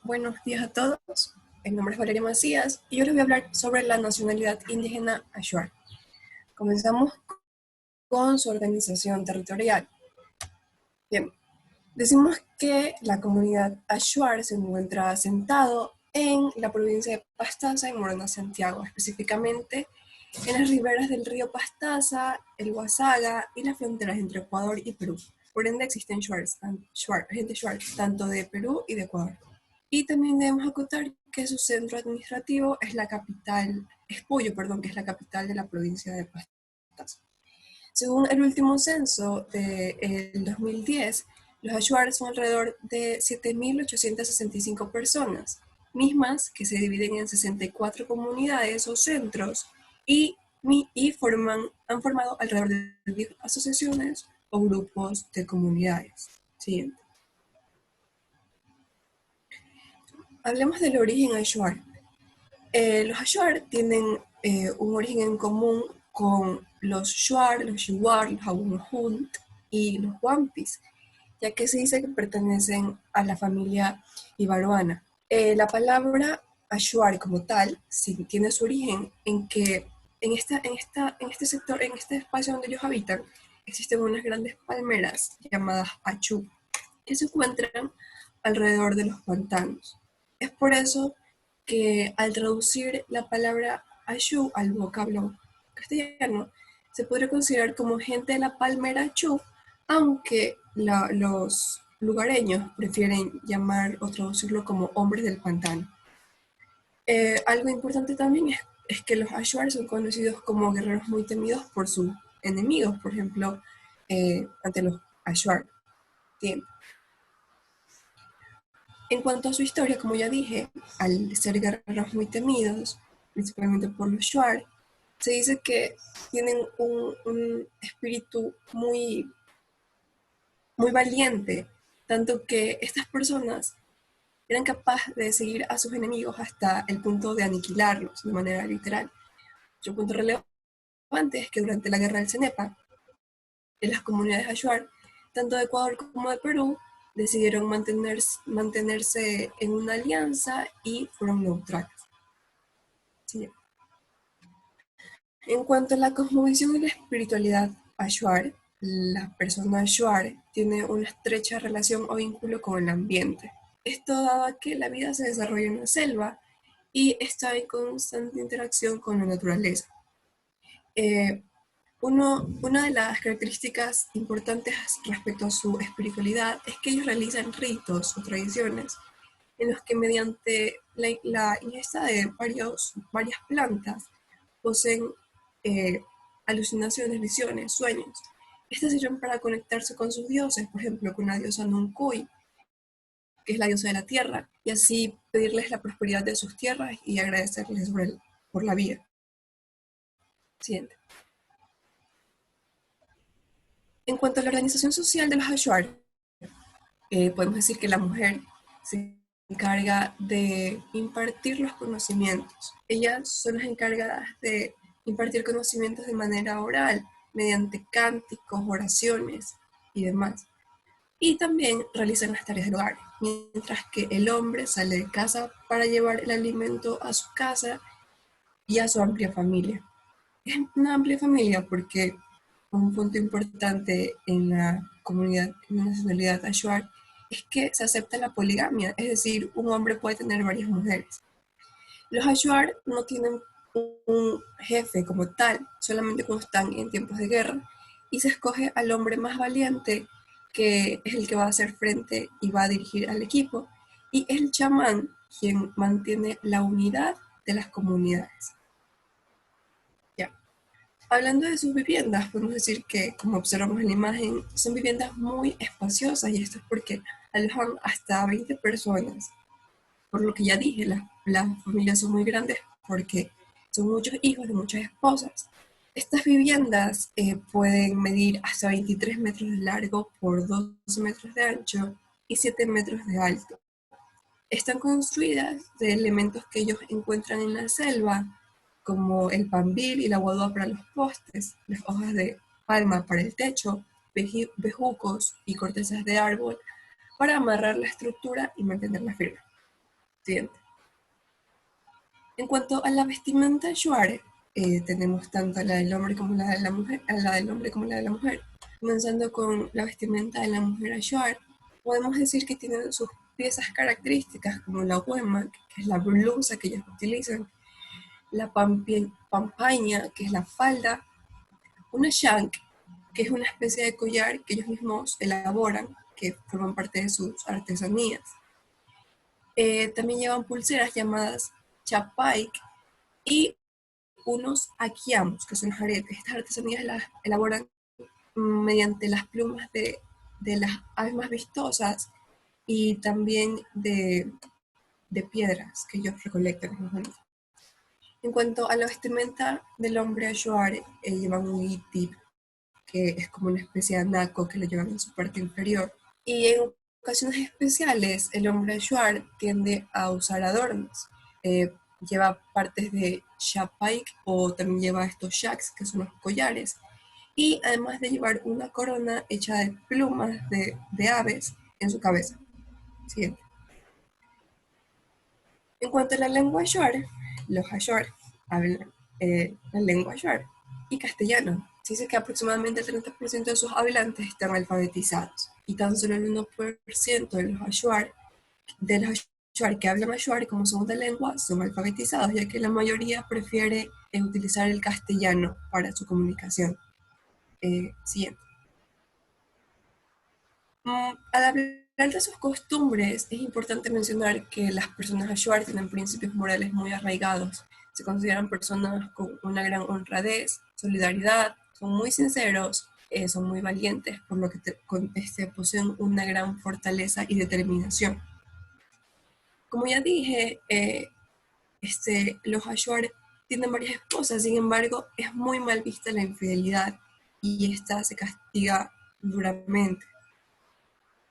buenos días a todos. Mi nombre es Valeria Macías y yo les voy a hablar sobre la nacionalidad indígena Achuar. Comenzamos con su organización territorial. Bien, decimos que la comunidad Achuar se encuentra asentado en la provincia de Pastaza, en Morona, Santiago, específicamente en las riberas del río Pastaza, el Huasaga y las fronteras entre Ecuador y Perú. Por ende existen gente shuar, tanto de Perú y de Ecuador. Y también debemos acotar que su centro administrativo es Puyo, que es la capital de la provincia de Pastaza. Según el último censo del 2010, los Achuar son alrededor de 7.865 personas, mismas que se dividen en 64 comunidades o centros y han formado alrededor de 10 asociaciones o grupos de comunidades. Siguiente. Hablemos del origen Achuar. Los Achuar tienen un origen en común con los Shuar, los Shuar, los Awunjunt y los Wampis, ya que se dice que pertenecen a la familia ibaroana. La palabra Achuar como tal tiene su origen en que en este sector, en este espacio donde ellos habitan, existen unas grandes palmeras llamadas achú. que se encuentran alrededor de los pantanos. Es por eso que al traducir la palabra Achu al vocablo castellano, se podría considerar como gente de la palmera Achu, aunque los lugareños prefieren llamar o traducirlo como hombres del pantano. Algo importante también es que los Ashuar son conocidos como guerreros muy temidos por sus enemigos, por ejemplo, ante los Ashuar. Bien. En cuanto a su historia, como ya dije, al ser guerreros muy temidos, principalmente por los Shuar, se dice que tienen un espíritu muy, muy valiente, tanto que estas personas eran capaces de seguir a sus enemigos hasta el punto de aniquilarlos de manera literal. Otro punto relevante es que durante la guerra del Cenepa, en las comunidades Ashuar, tanto de Ecuador como de Perú, decidieron mantenerse en una alianza y fueron neutrales. Sí. En cuanto a la cosmovisión y la espiritualidad Ashuar, la persona Ashuar tiene una estrecha relación o vínculo con el ambiente. Esto dado a que la vida se desarrolla en la selva y está en constante interacción con la naturaleza. Una de las características importantes respecto a su espiritualidad es que ellos realizan ritos o tradiciones en los que mediante la ingesta de varias plantas poseen alucinaciones, visiones, sueños. Estas sirven para conectarse con sus dioses, por ejemplo, con la diosa Nuncuy, que es la diosa de la tierra, y así pedirles la prosperidad de sus tierras y agradecerles por la vida. Siguiente. En cuanto a la organización social de los Ashuar, podemos decir que la mujer se encarga de impartir los conocimientos. Ellas son las encargadas de impartir conocimientos de manera oral, mediante cánticos, oraciones y demás. Y también realizan las tareas del hogar, mientras que el hombre sale de casa para llevar el alimento a su casa y a su amplia familia. Es una amplia familia porque un punto importante en la comunidad, en la nacionalidad Ashuar, es que se acepta la poligamia, es decir, un hombre puede tener varias mujeres. Los Ashuar no tienen un jefe como tal, solamente cuando están en tiempos de guerra, y se escoge al hombre más valiente, que es el que va a hacer frente y va a dirigir al equipo, y es el chamán quien mantiene la unidad de las comunidades. Hablando de sus viviendas, podemos decir que, como observamos en la imagen, son viviendas muy espaciosas y esto es porque alojan hasta 20 personas. Por lo que ya dije, las familias son muy grandes porque son muchos hijos de muchas esposas. Estas viviendas pueden medir hasta 23 metros de largo por 12 metros de ancho y 7 metros de alto. Están construidas de elementos que ellos encuentran en la selva, como el pambil y la guadua para los postes, las hojas de palma para el techo, bejucos y cortezas de árbol para amarrar la estructura y mantenerla firme. Siguiente. En cuanto a la vestimenta shuar, tenemos tanto la del hombre como la de la mujer, la del hombre como la de la mujer. Comenzando con la vestimenta de la mujer shuar, podemos decir que tienen sus piezas características como la huema, que es la blusa que ellos utilizan, la pampaña, que es la falda, una shank, que es una especie de collar que ellos mismos elaboran, que forman parte de sus artesanías. También llevan pulseras llamadas chapaik y unos akiamos, que son los aretes. Estas artesanías las elaboran mediante las plumas de las aves más vistosas y también de piedras que ellos recolectan. En cuanto a la vestimenta del hombre Ashuar, llevan un itip, que es como una especie de anaco que lo llevan en su parte inferior. Y en ocasiones especiales, el hombre Ashuar tiende a usar adornos. Lleva partes de shapaik o también lleva estos shaks, que son los collares. Y además de llevar una corona hecha de plumas de aves en su cabeza. Siguiente. En cuanto a la lengua Ashuar, los Ashuar hablan la lengua Ashuar. y castellano. Se dice que aproximadamente el 30% de sus hablantes están alfabetizados y tan solo el 1% de los Achuar que hablan Achuar como segunda lengua son alfabetizados, ya que la mayoría prefiere utilizar el castellano para su comunicación. Siguiente. Al hablar de sus costumbres, es importante mencionar que las personas Achuar tienen principios morales muy arraigados. Se consideran personas con una gran honradez, solidaridad, son muy sinceros, son muy valientes, por lo que poseen una gran fortaleza y determinación. Como ya dije, los Achuar tienen varias esposas, sin embargo, es muy mal vista la infidelidad y esta se castiga duramente.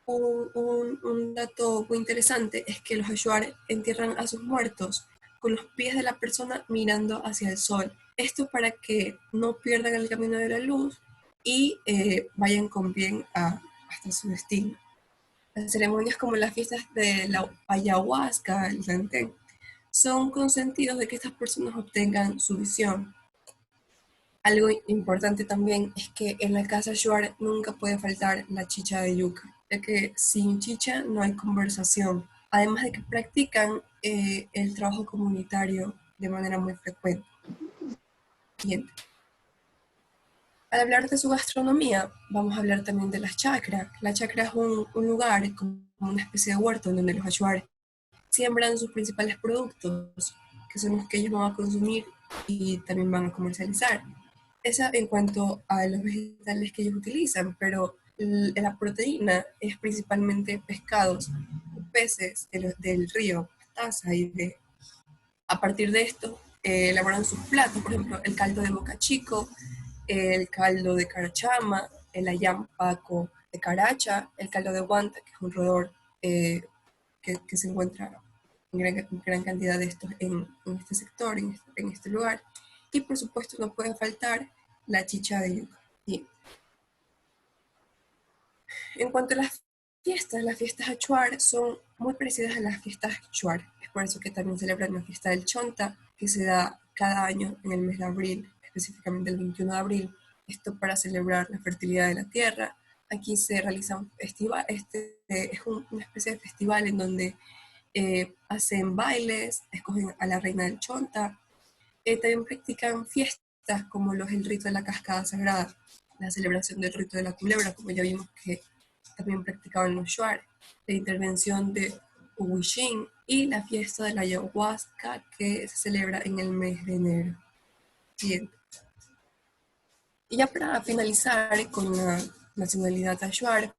Un dato muy interesante es que los Achuar entierran a sus muertos con los pies de la persona mirando hacia el sol. Esto para que no pierdan el camino de la luz y vayan con bien hasta su destino. Las ceremonias como las fiestas de la ayahuasca, el Santén, son consentidos de que estas personas obtengan su visión. Algo importante también es que en la casa Achuar nunca puede faltar la chicha de yuca, ya que sin chicha no hay conversación. Además de que practican el trabajo comunitario de manera muy frecuente. Siguiente. Al hablar de su gastronomía, vamos a hablar también de las chacras. La chacra es un lugar como una especie de huerto donde los Achuar siembran sus principales productos, que son los que ellos van a consumir y también van a comercializar. Esa en cuanto a los vegetales que ellos utilizan, pero la proteína es principalmente pescados, peces del río, taza, a partir de esto elaboran sus platos, por ejemplo, el caldo de boca chico, el caldo de carachama, el ayampaco de caracha, el caldo de guanta, que es un roedor que se encuentra en gran cantidad de estos en este sector, en este lugar. Y por supuesto no puede faltar la chicha de yuca. Bien. En cuanto a las fiestas Achuar son muy parecidas a las fiestas Shuar. Es por eso que también celebran la fiesta del Chonta, que se da cada año en el mes de abril, específicamente el 21 de abril. Esto para celebrar la fertilidad de la tierra. Aquí se realiza un festival, es una especie de festival en donde hacen bailes, escogen a la reina del Chonta. También practican fiestas como el rito de la cascada sagrada, la celebración del rito de la culebra, como ya vimos que también practicaban los Shuar, la intervención de Uwishin y la fiesta de la ayahuasca que se celebra en el mes de enero. Bien. Y ya para finalizar con la nacionalidad Achuar,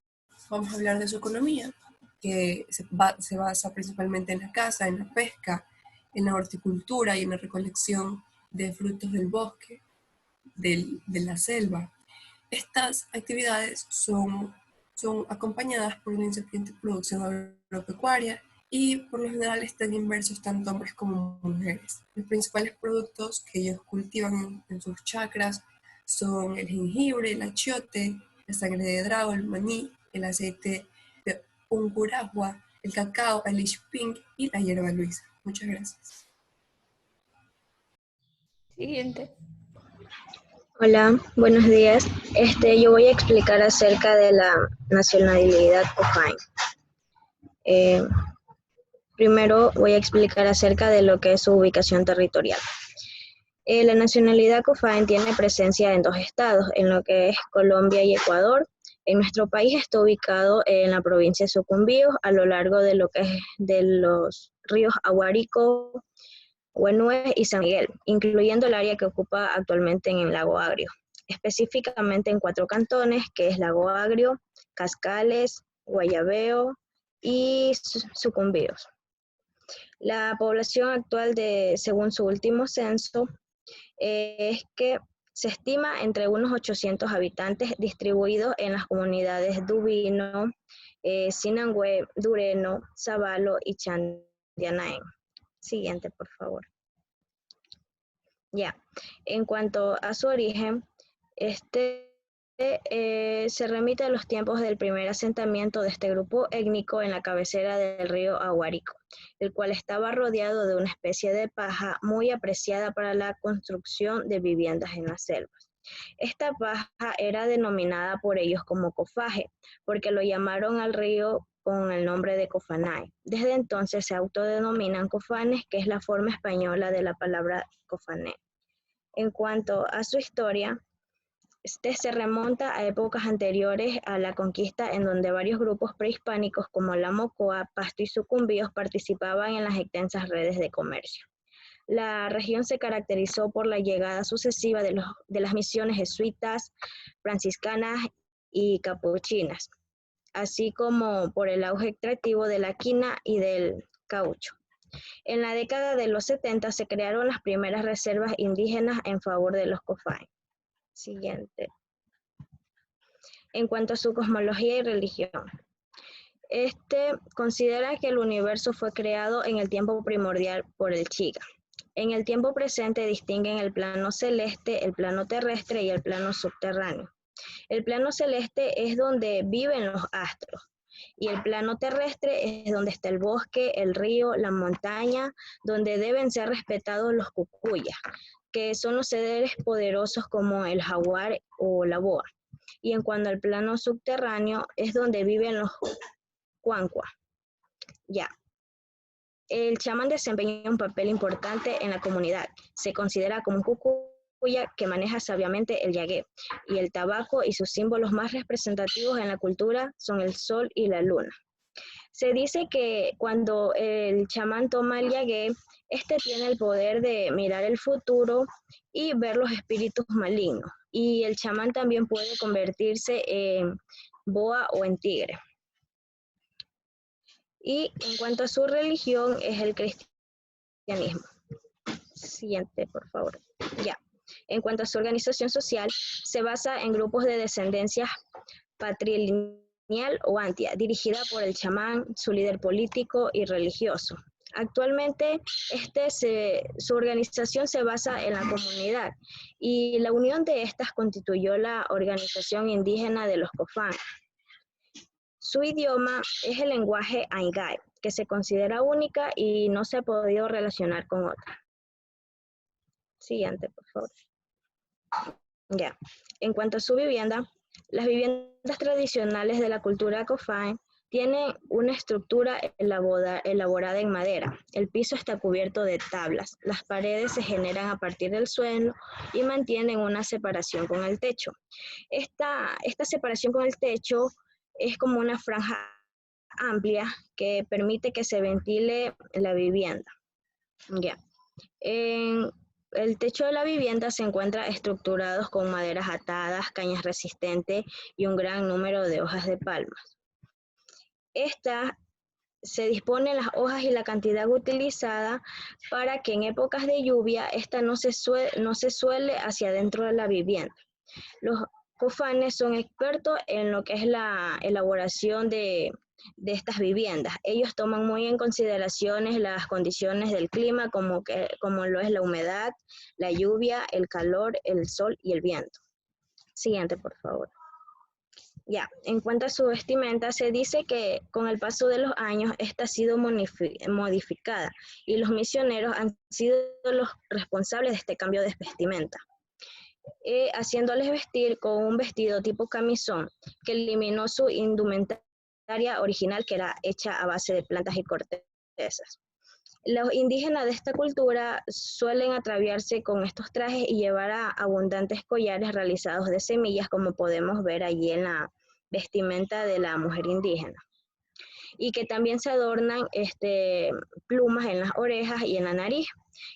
vamos a hablar de su economía, que se basa principalmente en la caza, en la pesca, en la horticultura y en la recolección de frutos del bosque, de la selva. Estas actividades son acompañadas por una incipiente producción agropecuaria y por lo general están inmersos tanto hombres como mujeres. Los principales productos que ellos cultivan en sus chacras son el jengibre, el achiote, la sangre de dragón, el maní, el aceite de ungurahua, el cacao, el ishping y la hierba luisa. Muchas gracias. Siguiente. Hola, buenos días. Yo voy a explicar acerca de la nacionalidad Cofain. Primero voy a explicar acerca de lo que es su ubicación territorial. La nacionalidad Cofain tiene presencia en 2 estados, en lo que es Colombia y Ecuador. En nuestro país está ubicado en la provincia de Sucumbíos, a lo largo de lo que es de los ríos Aguarico, Huenue y San Miguel, incluyendo el área que ocupa actualmente en el lago Agrio, específicamente en 4 cantones, que es Lago Agrio, Cascales, Guayabeo y Sucumbíos. La población actual, según su último censo, es que se estima entre unos 800 habitantes distribuidos en las comunidades Dubino, Sinangue, Dureno, Zabalo y Chandianaén. Siguiente, por favor. Ya, en cuanto a su origen, se remite a los tiempos del primer asentamiento de este grupo étnico en la cabecera del río Aguarico, el cual estaba rodeado de una especie de paja muy apreciada para la construcción de viviendas en las selvas. Esta paja era denominada por ellos como cofaje, porque lo llamaron al río con el nombre de Cofanay. Desde entonces se autodenominan cofanes, que es la forma española de la palabra cofané. En cuanto a su historia, este se remonta a épocas anteriores a la conquista, en donde varios grupos prehispánicos como la Mocoa, Pasto y Sucumbíos participaban en las extensas redes de comercio. La región se caracterizó por la llegada sucesiva de las misiones jesuitas, franciscanas y capuchinas, así como por el auge extractivo de la quina y del caucho. En la década de los 70 se crearon las primeras reservas indígenas en favor de los cofanes. Siguiente. En cuanto a su cosmología y religión, considera que el universo fue creado en el tiempo primordial por el Chiga. En el tiempo presente distinguen el plano celeste, el plano terrestre y el plano subterráneo. El plano celeste es donde viven los astros y el plano terrestre es donde está el bosque, el río, la montaña, donde deben ser respetados los cucuyas, que son los seres poderosos como el jaguar o la boa. Y en cuanto al plano subterráneo es donde viven los cuancua. Ya. El chamán desempeña un papel importante en la comunidad. Se considera como un cucuya que maneja sabiamente el yagué y el tabaco, y sus símbolos más representativos en la cultura son el sol y la luna. Se dice que cuando el chamán toma el yagué, tiene el poder de mirar el futuro y ver los espíritus malignos. Y el chamán también puede convertirse en boa o en tigre. Y en cuanto a su religión, es el cristianismo. Siguiente, por favor. Ya. En cuanto a su organización social, se basa en grupos de descendencia patrilineal o antia, dirigida por el chamán, su líder político y religioso. Actualmente, su organización se basa en la comunidad, y la unión de estas constituyó la organización indígena de los Cofán. Su idioma es el lenguaje Aingai, que se considera única y no se ha podido relacionar con otra. Siguiente, por favor. Ya. En cuanto a su vivienda, las viviendas tradicionales de la cultura Cofán tienen una estructura elaborada en madera. El piso está cubierto de tablas. Las paredes se generan a partir del suelo y mantienen una separación con el techo. Esta separación con el techo es como una franja amplia que permite que se ventile la vivienda. Ya. En el techo de la vivienda se encuentra estructurado con maderas atadas, cañas resistentes y un gran número de hojas de palmas. Se disponen las hojas y la cantidad utilizada para que en épocas de lluvia no se suele hacia adentro de la vivienda. Los cofanes son expertos en lo que es la elaboración de estas viviendas. Ellos toman muy en consideración las condiciones del clima, como lo es la humedad, la lluvia, el calor, el sol y el viento. Siguiente, por favor. Ya, en cuanto a su vestimenta, se dice que con el paso de los años esta ha sido modificada y los misioneros han sido los responsables de este cambio de vestimenta, haciéndoles vestir con un vestido tipo camisón que eliminó su indumentaria original, que era hecha a base de plantas y cortezas. Los indígenas de esta cultura suelen ataviarse con estos trajes y llevar abundantes collares realizados de semillas, como podemos ver allí en la vestimenta de la mujer indígena. Y que también se adornan plumas en las orejas y en la nariz.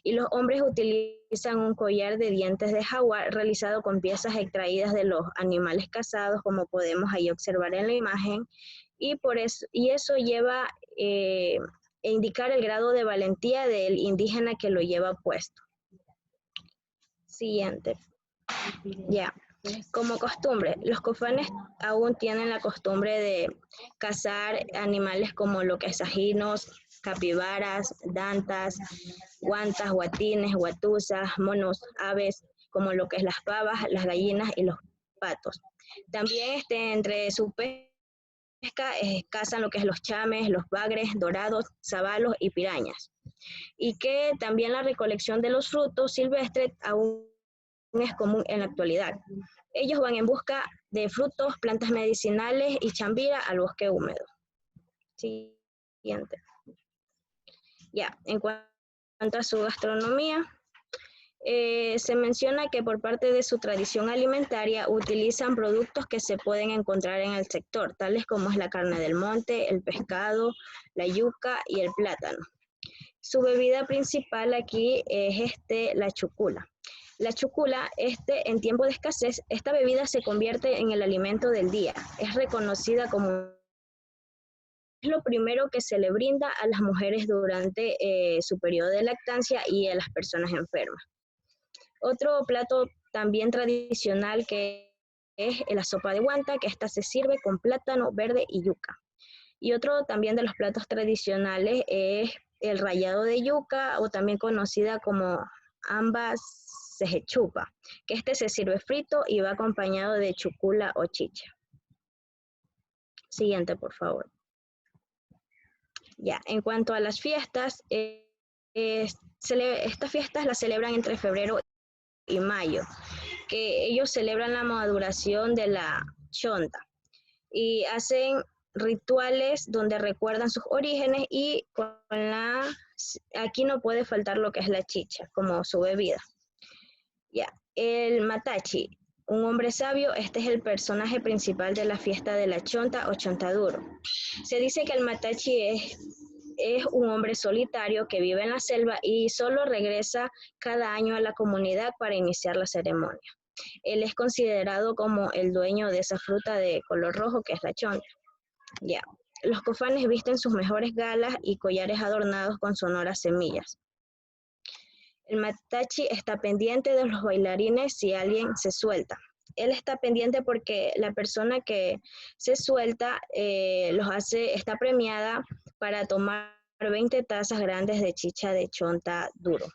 Y los hombres utilizan un collar de dientes de jaguar realizado con piezas extraídas de los animales cazados, como podemos ahí observar en la imagen, y eso lleva a indicar el grado de valentía del indígena que lo lleva puesto. Siguiente. Ya. Como costumbre, los cofanes aún tienen la costumbre de cazar animales como lo que es ajinos, capibaras, dantas, guantas, guatines, guatusas, monos, aves, como lo que es las pavas, las gallinas y los patos. También entre su pesca cazan lo que es los chames, los bagres, dorados, sabalos y pirañas. Y que también la recolección de los frutos silvestres aún es común en la actualidad. Ellos van en busca de frutos, plantas medicinales y chambira al bosque húmedo. Siguiente. Ya, en cuanto a su gastronomía, se menciona que por parte de su tradición alimentaria utilizan productos que se pueden encontrar en el sector, tales como es la carne del monte, el pescado, la yuca y el plátano. Su bebida principal aquí es la chucula. La chucula, en tiempo de escasez, esta bebida se convierte en el alimento del día. Es reconocida como es lo primero que se le brinda a las mujeres durante su periodo de lactancia y a las personas enfermas. Otro plato también tradicional que es la sopa de guanta, que esta se sirve con plátano verde y yuca. Y otro también de los platos tradicionales es el rallado de yuca, o también conocida como ambas sejechupa, que se sirve frito y va acompañado de chucula o chicha. Siguiente, por favor. Ya, en cuanto a las fiestas, estas fiestas las celebran entre febrero y mayo, que ellos celebran la maduración de la chonta y hacen rituales donde recuerdan sus orígenes, y aquí no puede faltar lo que es la chicha como su bebida. Ya, el matachi, un hombre sabio, es el personaje principal de la fiesta de la chonta o chontaduro. Se dice que el matachi es un hombre solitario que vive en la selva y solo regresa cada año a la comunidad para iniciar la ceremonia. Él es considerado como el dueño de esa fruta de color rojo que es la chonta. Ya. Los cofanes visten sus mejores galas y collares adornados con sonoras semillas. El matachi está pendiente de los bailarines si alguien se suelta. Él está pendiente porque la persona que se suelta está premiada para tomar 20 tazas grandes de chicha de chonta duro.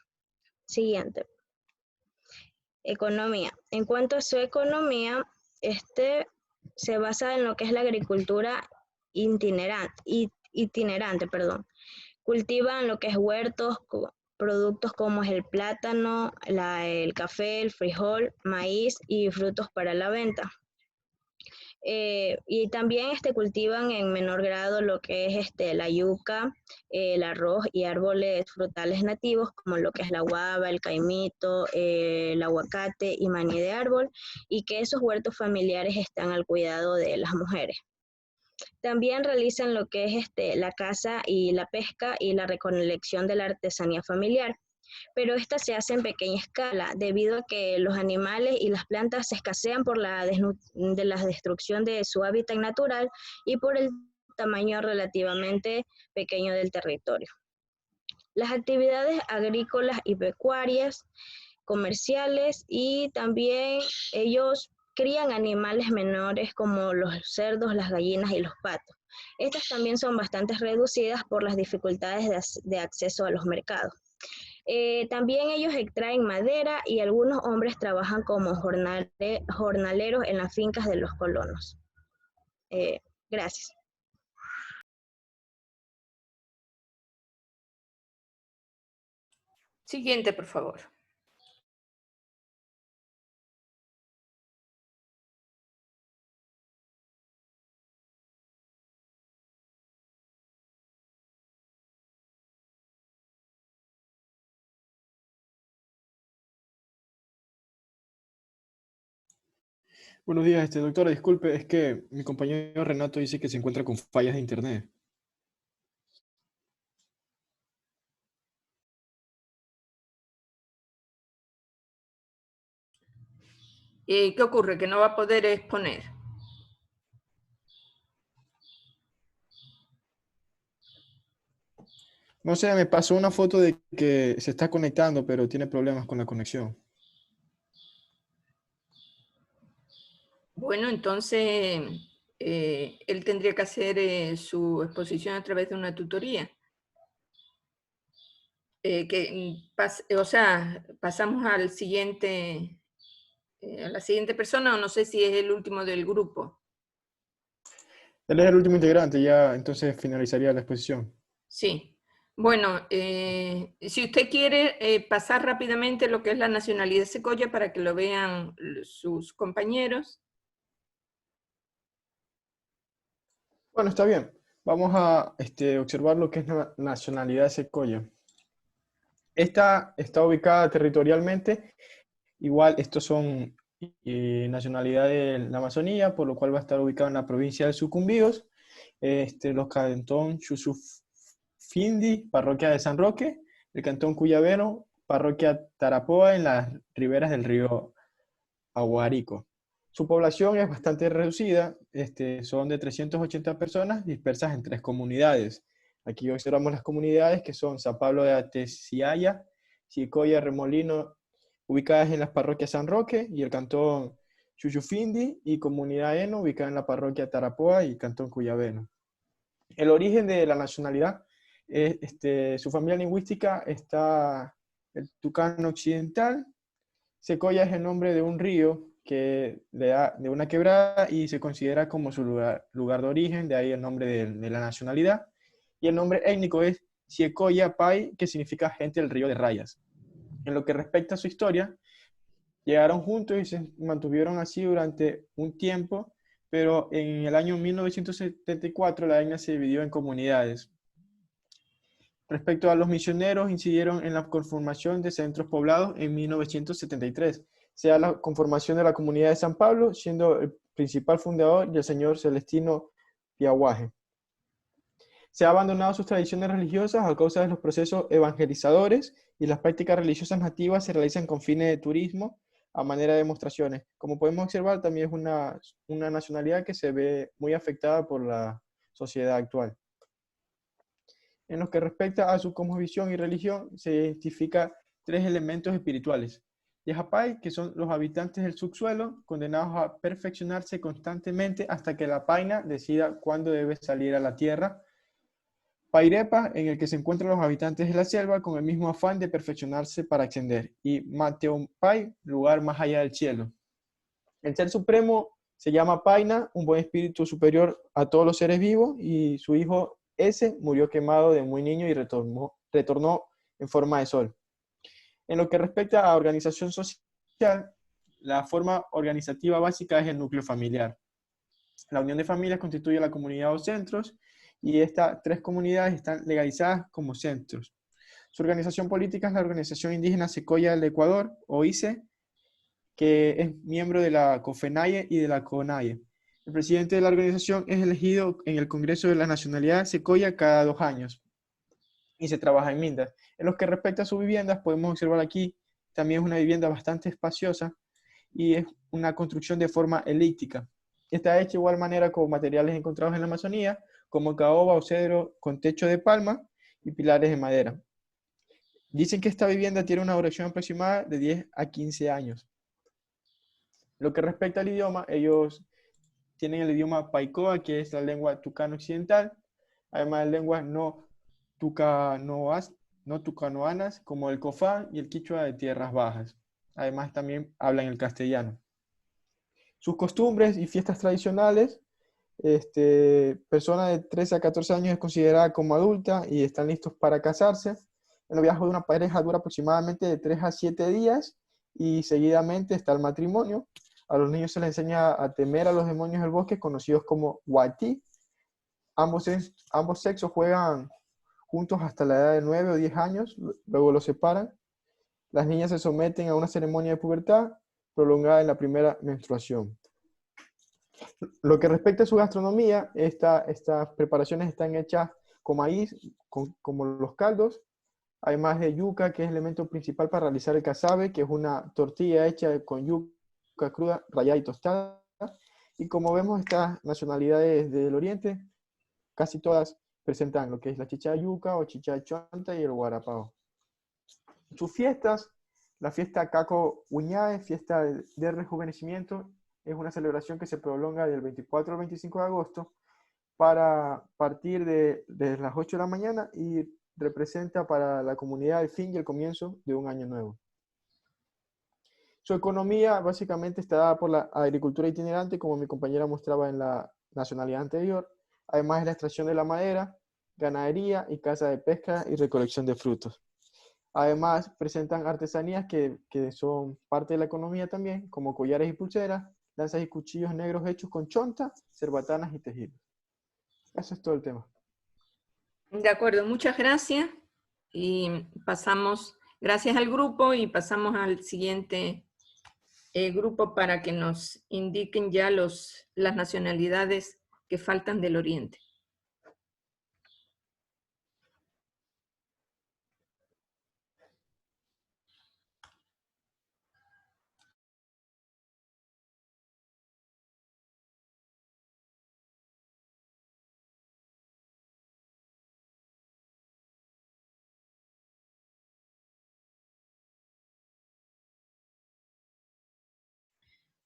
Siguiente. Economía. En cuanto a su economía, se basa en lo que es la agricultura itinerante. Cultivan lo que es huertos, productos como es el plátano, el café, el frijol, maíz y frutos para la venta. Y también cultivan en menor grado lo que es la yuca, el arroz y árboles frutales nativos como lo que es la guava, el caimito, el aguacate y maní de árbol, y que esos huertos familiares están al cuidado de las mujeres. También realizan lo que es la caza y la pesca y la recolección de la artesanía familiar, pero esta se hace en pequeña escala debido a que los animales y las plantas se escasean por la destrucción de su hábitat natural y por el tamaño relativamente pequeño del territorio. Las actividades agrícolas y pecuarias, comerciales, y también ellos crían animales menores como los cerdos, las gallinas y los patos. Estas también son bastante reducidas por las dificultades de acceso a los mercados. También ellos extraen madera y algunos hombres trabajan como jornaleros en las fincas de los colonos. Gracias. Siguiente, por favor. Buenos días, doctora, disculpe, es que mi compañero Renato dice que se encuentra con fallas de internet. ¿Qué ocurre? ¿Que no va a poder exponer? No sé, me pasó una foto de que se está conectando, pero tiene problemas con la conexión. Bueno, entonces él tendría que hacer su exposición a través de una tutoría. Pasamos al a la siguiente persona, o no sé si es el último del grupo. Él es el último integrante, ya entonces finalizaría la exposición. Sí. Bueno, si usted quiere pasar rápidamente lo que es la nacionalidad secoya para que lo vean sus compañeros. Bueno, está bien. Vamos a observar lo que es la nacionalidad secoya. Esta está ubicada territorialmente. Igual, estos son nacionalidades de la Amazonía, por lo cual va a estar ubicado en la provincia de Sucumbíos. Los cantón Chusufindi, parroquia de San Roque, el cantón Cuyabeno, parroquia Tarapoa, en las riberas del río Aguarico. Su población es bastante reducida, son de 380 personas dispersas en 3 comunidades. Aquí observamos las comunidades que son San Pablo de Atesiaya, Chicoya, Remolino, ubicadas en las parroquias San Roque y el cantón Chuchufindi, y comunidad Eno, ubicada en la parroquia Tarapoa y cantón Cuyabeno. El origen de la nacionalidad, su familia lingüística está el tucano occidental. Secoya es el nombre de un río que le da de una quebrada y se considera como su lugar de origen, de ahí el nombre de la nacionalidad. Y el nombre étnico es Siecoya Pai, que significa gente del río de rayas. En lo que respecta a su historia, llegaron juntos y se mantuvieron así durante un tiempo, pero en el año 1974 la etnia se dividió en comunidades. Respecto a los misioneros, incidieron en la conformación de centros poblados en 1973, sea la conformación de la comunidad de San Pablo, siendo el principal fundador y el señor Celestino Piaguaje. Se ha abandonado sus tradiciones religiosas a causa de los procesos evangelizadores, y las prácticas religiosas nativas se realizan con fines de turismo a manera de demostraciones. Como podemos observar, también es una nacionalidad que se ve muy afectada por la sociedad actual. En lo que respecta a su cosmovisión y religión, se identifica 3 elementos espirituales. Yajapay, que son los habitantes del subsuelo, condenados a perfeccionarse constantemente hasta que la paina decida cuándo debe salir a la tierra. Pairepa, en el que se encuentran los habitantes de la selva con el mismo afán de perfeccionarse para ascender. Y Mateompay, lugar más allá del cielo. El ser supremo se llama Paina, un buen espíritu superior a todos los seres vivos, y su hijo ese murió quemado de muy niño y retornó en forma de sol. En lo que respecta a organización social, la forma organizativa básica es el núcleo familiar. La unión de familias constituye la comunidad o centros, y estas 3 comunidades están legalizadas como centros. Su organización política es la Organización Indígena Secoya del Ecuador, OICE, que es miembro de la COFENAIE y de la CONAIE. El presidente de la organización es elegido en el Congreso de la Nacionalidad Secoya cada 2 años, y se trabaja en Mindas. En lo que respecta a sus viviendas, podemos observar aquí, también es una vivienda bastante espaciosa, y es una construcción de forma elíptica. Está hecha de igual manera con materiales encontrados en la Amazonía, como caoba o cedro con techo de palma y pilares de madera. Dicen que esta vivienda tiene una duración aproximada de 10 a 15 años. Lo que respecta al idioma, ellos tienen el idioma Paicoa, que es la lengua tucano occidental, además de lenguas no tucanoanas, como el cofán y el quichua de tierras bajas. Además, también hablan el castellano. Sus costumbres y fiestas tradicionales: persona de 13 a 14 años es considerada como adulta y están listos para casarse. El noviazgo de una pareja dura aproximadamente de 3 a 7 días, y seguidamente está el matrimonio. A los niños se les enseña a temer a los demonios del bosque, conocidos como Wati. Ambos sexos juegan juntos hasta la edad de 9 o 10 años, luego los separan. Las niñas se someten a una ceremonia de pubertad prolongada en la primera menstruación. Lo que respecta a su gastronomía, estas preparaciones están hechas con maíz, como los caldos, además de yuca, que es el elemento principal para realizar el casabe, que es una tortilla hecha con yuca cruda, rallada y tostada. Y como vemos, estas nacionalidades del oriente, casi todas presentan lo que es la chicha de yuca o chicha de chonta y el guarapao. Sus fiestas: la fiesta Caco Uñae, fiesta de rejuvenecimiento, es una celebración que se prolonga del 24 al 25 de agosto para partir de las 8 de la mañana, y representa para la comunidad el fin y el comienzo de un año nuevo. Su economía básicamente está dada por la agricultura itinerante, como mi compañera mostraba en la nacionalidad anterior, además de la extracción de la madera, ganadería y caza de pesca y recolección de frutos. Además, presentan artesanías que son parte de la economía también, como collares y pulseras, lanzas y cuchillos negros hechos con chonta, cerbatanas y tejidos. Eso es todo el tema. De acuerdo, muchas gracias. Y pasamos, gracias al grupo, y pasamos al siguiente grupo para que nos indiquen ya las nacionalidades que faltan del Oriente.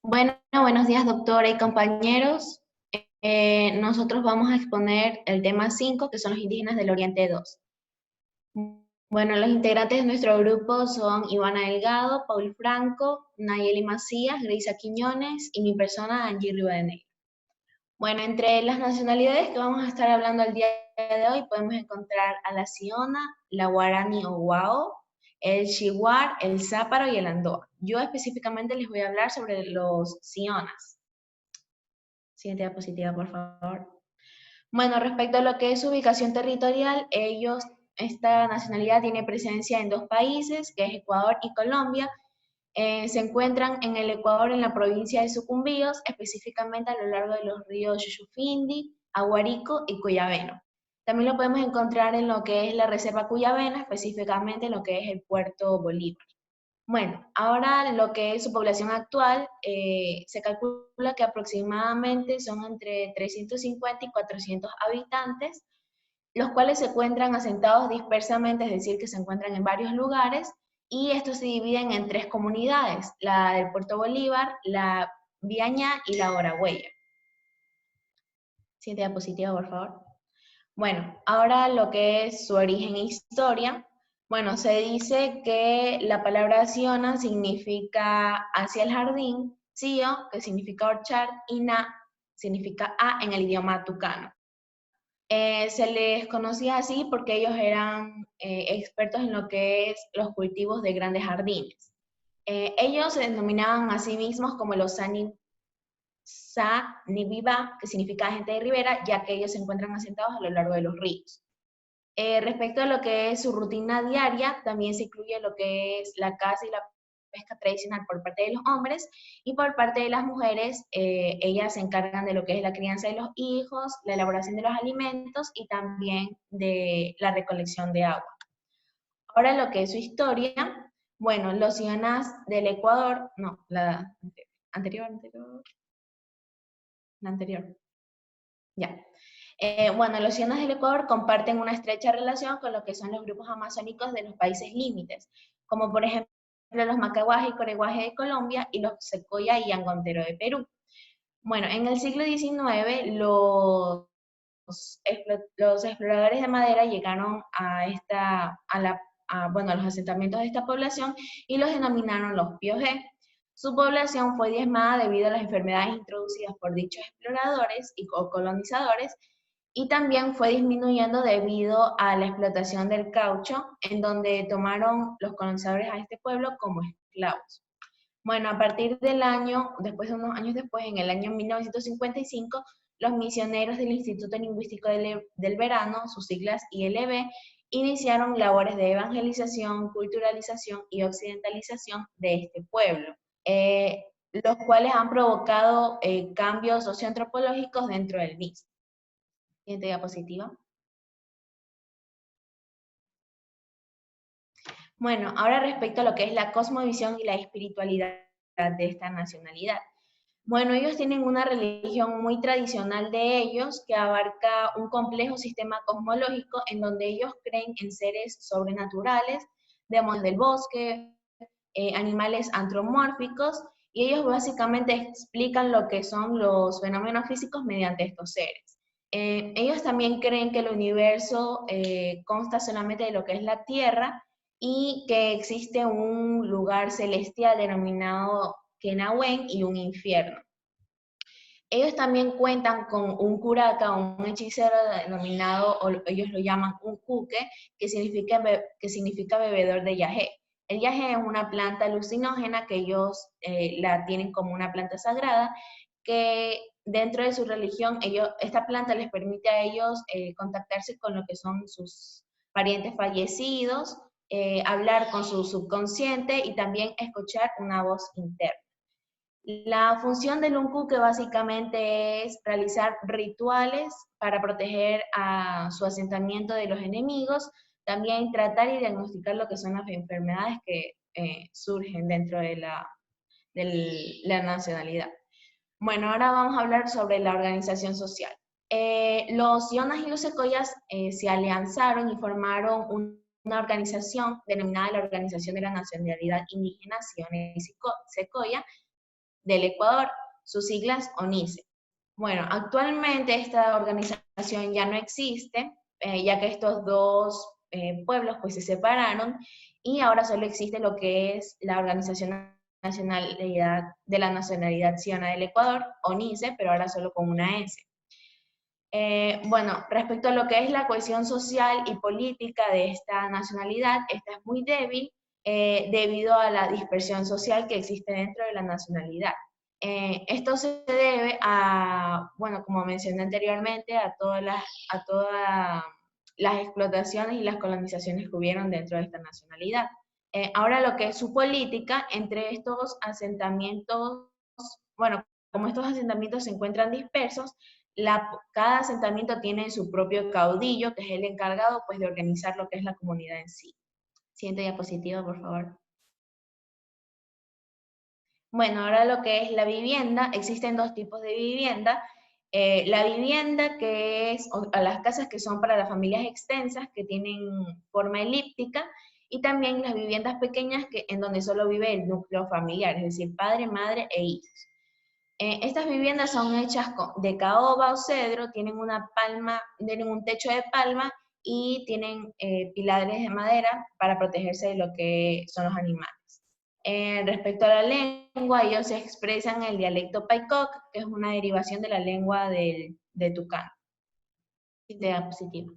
Bueno, buenos días, doctora y compañeros. Nosotros vamos a exponer el tema 5, que son los indígenas del Oriente 2. Bueno, los integrantes de nuestro grupo son Ivana Delgado, Paul Franco, Nayeli Macías, Greisa Quiñones y mi persona, Angie Rivadeneira. Bueno, entre las nacionalidades que vamos a estar hablando el día de hoy podemos encontrar a la Siona, la Guarani o Guao, el Xiwar, el Záparo y el Andoa. Yo específicamente les voy a hablar sobre los Sionas. Siguiente diapositiva, por favor. Bueno, respecto a lo que es su ubicación territorial, esta nacionalidad tiene presencia en 2 países, que es Ecuador y Colombia. Se encuentran en el Ecuador, en la provincia de Sucumbíos, específicamente a lo largo de los ríos Yushufindi, Aguarico y Cuyabeno. También lo podemos encontrar en lo que es la Reserva Cuyabena, específicamente en lo que es el Puerto Bolívar. Bueno, ahora lo que es su población actual, se calcula que aproximadamente son entre 350 y 400 habitantes, los cuales se encuentran asentados dispersamente, es decir, que se encuentran en varios lugares, y estos se dividen en 3 comunidades, la del Puerto Bolívar, la Viaña y la Oragüeya. Siguiente diapositiva, por favor. Bueno, ahora lo que es su origen e historia. Bueno, se dice que la palabra Siona significa hacia el jardín, Sio, que significa orchard, y Na, significa a en el idioma tucano. Se les conocía así porque ellos eran expertos en lo que es los cultivos de grandes jardines. Ellos se denominaban a sí mismos como los Sa-Ni-Viva, que significa gente de ribera, ya que ellos se encuentran asentados a lo largo de los ríos. Respecto a lo que es su rutina diaria, también se incluye lo que es la caza y la pesca tradicional por parte de los hombres, y por parte de las mujeres, ellas se encargan de lo que es la crianza de los hijos, la elaboración de los alimentos y también de la recolección de agua. Ahora lo que es su historia, bueno, los sionas del Ecuador, no, la anterior, ya. Bueno, los sionas del Ecuador comparten una estrecha relación con lo que son los grupos amazónicos de los países límites, como por ejemplo los Macaguaje y Coreguaje de Colombia y los Secoya y Angontero de Perú. Bueno, en el siglo XIX los exploradores de madera llegaron a los asentamientos de esta población y los denominaron los Piojé. Su población fue diezmada debido a las enfermedades introducidas por dichos exploradores o colonizadores, y también fue disminuyendo debido a la explotación del caucho, en donde tomaron los colonizadores a este pueblo como esclavos. Bueno, a partir del después de unos años después, en el año 1955, los misioneros del Instituto Lingüístico del Verano, sus siglas ILB, iniciaron labores de evangelización, culturalización y occidentalización de este pueblo, los cuales han provocado cambios socioantropológicos dentro del mismo. Siguiente diapositiva. Bueno, ahora respecto a lo que es la cosmovisión y la espiritualidad de esta nacionalidad. Bueno, ellos tienen una religión muy tradicional de ellos que abarca un complejo sistema cosmológico en donde ellos creen en seres sobrenaturales, demonios del bosque, animales antropomórficos, y ellos básicamente explican lo que son los fenómenos físicos mediante estos seres. Ellos también creen que el universo consta solamente de lo que es la Tierra y que existe un lugar celestial denominado Kenahuen y un infierno. Ellos también cuentan con un curaca, un hechicero denominado, o ellos lo llaman un cuque, que significa bebedor de yagé. El yagé es una planta alucinógena que ellos la tienen como una planta sagrada, que dentro de su religión, esta planta les permite a ellos contactarse con lo que son sus parientes fallecidos, hablar con su subconsciente y también escuchar una voz interna. La función del uncuque básicamente es realizar rituales para proteger a su asentamiento de los enemigos, también tratar y diagnosticar lo que son las enfermedades que surgen dentro de la nacionalidad. Bueno, ahora vamos a hablar sobre la organización social. Los Ionas y los Secoyas se alianzaron y formaron una organización denominada la Organización de la Nacionalidad Indígena Siones y Secoya del Ecuador, sus siglas ONICE. Bueno, actualmente esta organización ya no existe, ya que estos dos pueblos pues se separaron y ahora solo existe lo que es la Organización de la Nacionalidad Siona del Ecuador, ONICE, pero ahora solo con una S. Bueno, respecto a lo que es la cohesión social y política de esta nacionalidad, esta es muy débil debido a la dispersión social que existe dentro de la nacionalidad. Esto se debe a, bueno, como mencioné anteriormente, a todas las explotaciones y las colonizaciones que hubieron dentro de esta nacionalidad. Ahora lo que es su política entre estos asentamientos, bueno, como estos asentamientos se encuentran dispersos, cada asentamiento tiene su propio caudillo, que es el encargado pues, de organizar lo que es la comunidad en sí. Siguiente diapositiva, por favor. Bueno, ahora lo que es la vivienda, existen dos tipos de vivienda. La vivienda que es, a las casas que son para las familias extensas, que tienen forma elíptica, y también las viviendas pequeñas en donde solo vive el núcleo familiar, es decir, padre, madre e hijos. Estas viviendas son hechas de caoba o cedro, tienen tienen un techo de palma y tienen pilares de madera para protegerse de lo que son los animales. Respecto a la lengua, ellos se expresan en el dialecto Paicoc, que es una derivación de la lengua de Tucán. Diapositiva.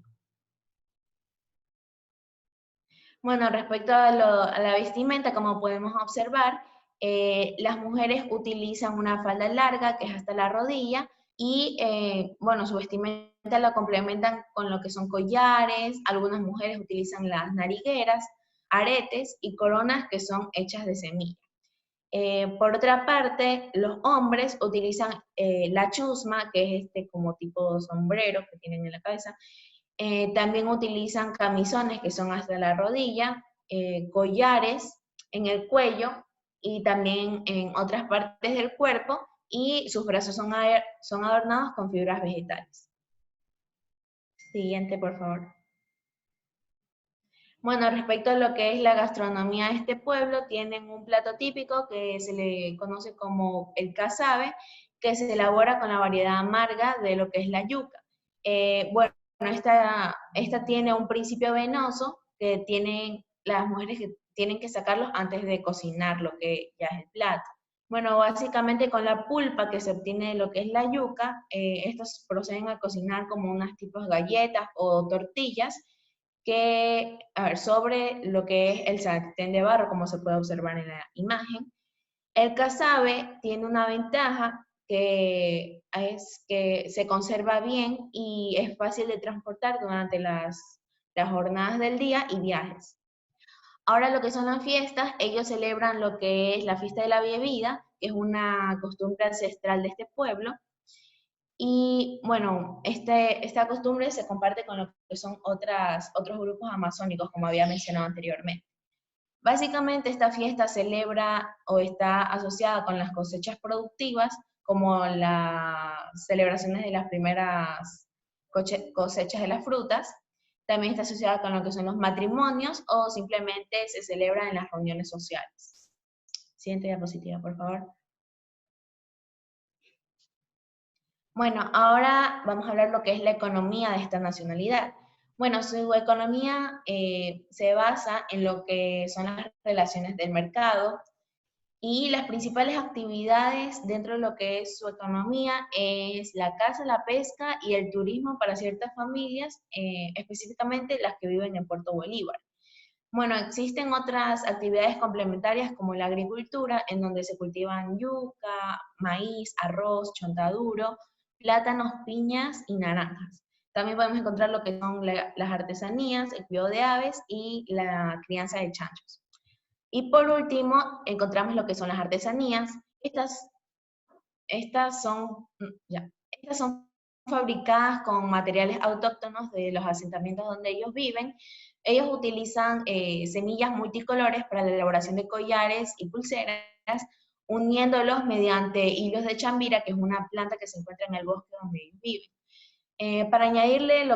Bueno, respecto a la vestimenta, como podemos observar, las mujeres utilizan una falda larga que es hasta la rodilla y, bueno, su vestimenta la complementan con lo que son collares, algunas mujeres utilizan las narigueras, aretes y coronas que son hechas de semilla. Por otra parte, los hombres utilizan la chusma, que es como tipo sombrero que tienen en la cabeza. También utilizan camisones que son hasta la rodilla, collares en el cuello y también en otras partes del cuerpo, y sus brazos son adornados con fibras vegetales. Siguiente, por favor. Bueno, respecto a lo que es la gastronomía de este pueblo, tienen un plato típico que se le conoce como el casabe, que se elabora con la variedad amarga de lo que es la yuca. Bueno, esta tiene un principio venoso que tienen las mujeres que tienen que sacarlos antes de cocinar lo que ya es el plato. Bueno, básicamente con la pulpa que se obtiene de lo que es la yuca, estos proceden a cocinar como unas tipos galletas o tortillas, que, a ver, sobre lo que es el sartén de barro, como se puede observar en la imagen. El casabe tiene una ventaja que es que se conserva bien y es fácil de transportar durante las jornadas del día y viajes. Ahora lo que son las fiestas, ellos celebran lo que es la fiesta de la bebida, que es una costumbre ancestral de este pueblo. Y bueno, esta costumbre se comparte con lo que son otros grupos amazónicos, como había mencionado anteriormente. Básicamente esta fiesta celebra o está asociada con las cosechas productivas, como las celebraciones de las primeras cosechas de las frutas. También está asociada con lo que son los matrimonios o simplemente se celebra en las reuniones sociales. Siguiente diapositiva, por favor. Bueno, ahora vamos a hablar lo que es la economía de esta nacionalidad. Bueno, su economía se basa en lo que son las relaciones del mercado Y las principales actividades dentro de lo que es su economía es la caza, la pesca y el turismo para ciertas familias, específicamente las que viven en Puerto Bolívar. Bueno, existen otras actividades complementarias como la agricultura, en donde se cultivan yuca, maíz, arroz, chontaduro, plátanos, piñas y naranjas. También podemos encontrar lo que son las artesanías, el cuidado de aves y la crianza de chanchos. Y por último, encontramos lo que son las artesanías. Estas son fabricadas con materiales autóctonos de los asentamientos donde ellos viven. Ellos utilizan semillas multicolores para la elaboración de collares y pulseras, uniéndolos mediante hilos de chambira, que es una planta que se encuentra en el bosque donde ellos viven. Para añadirle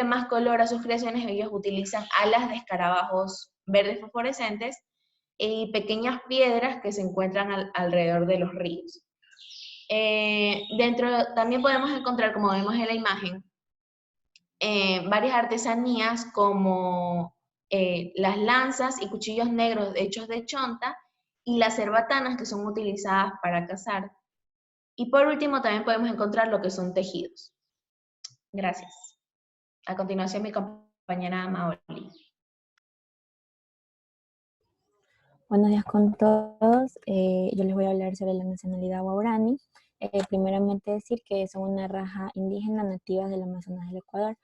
más color a sus creaciones, ellos utilizan alas de escarabajos verdes fosforescentes y pequeñas piedras que se encuentran alrededor de los ríos. También podemos encontrar, como vemos en la imagen, varias artesanías como las lanzas y cuchillos negros hechos de chonta y las cerbatanas que son utilizadas para cazar. Y por último también podemos encontrar lo que son tejidos. Gracias. A continuación mi compañera Maoli. Buenos días con todos. Yo les voy a hablar sobre la nacionalidad Waorani. Primeramente decir que son una raza indígena nativa del Amazonas del Ecuador,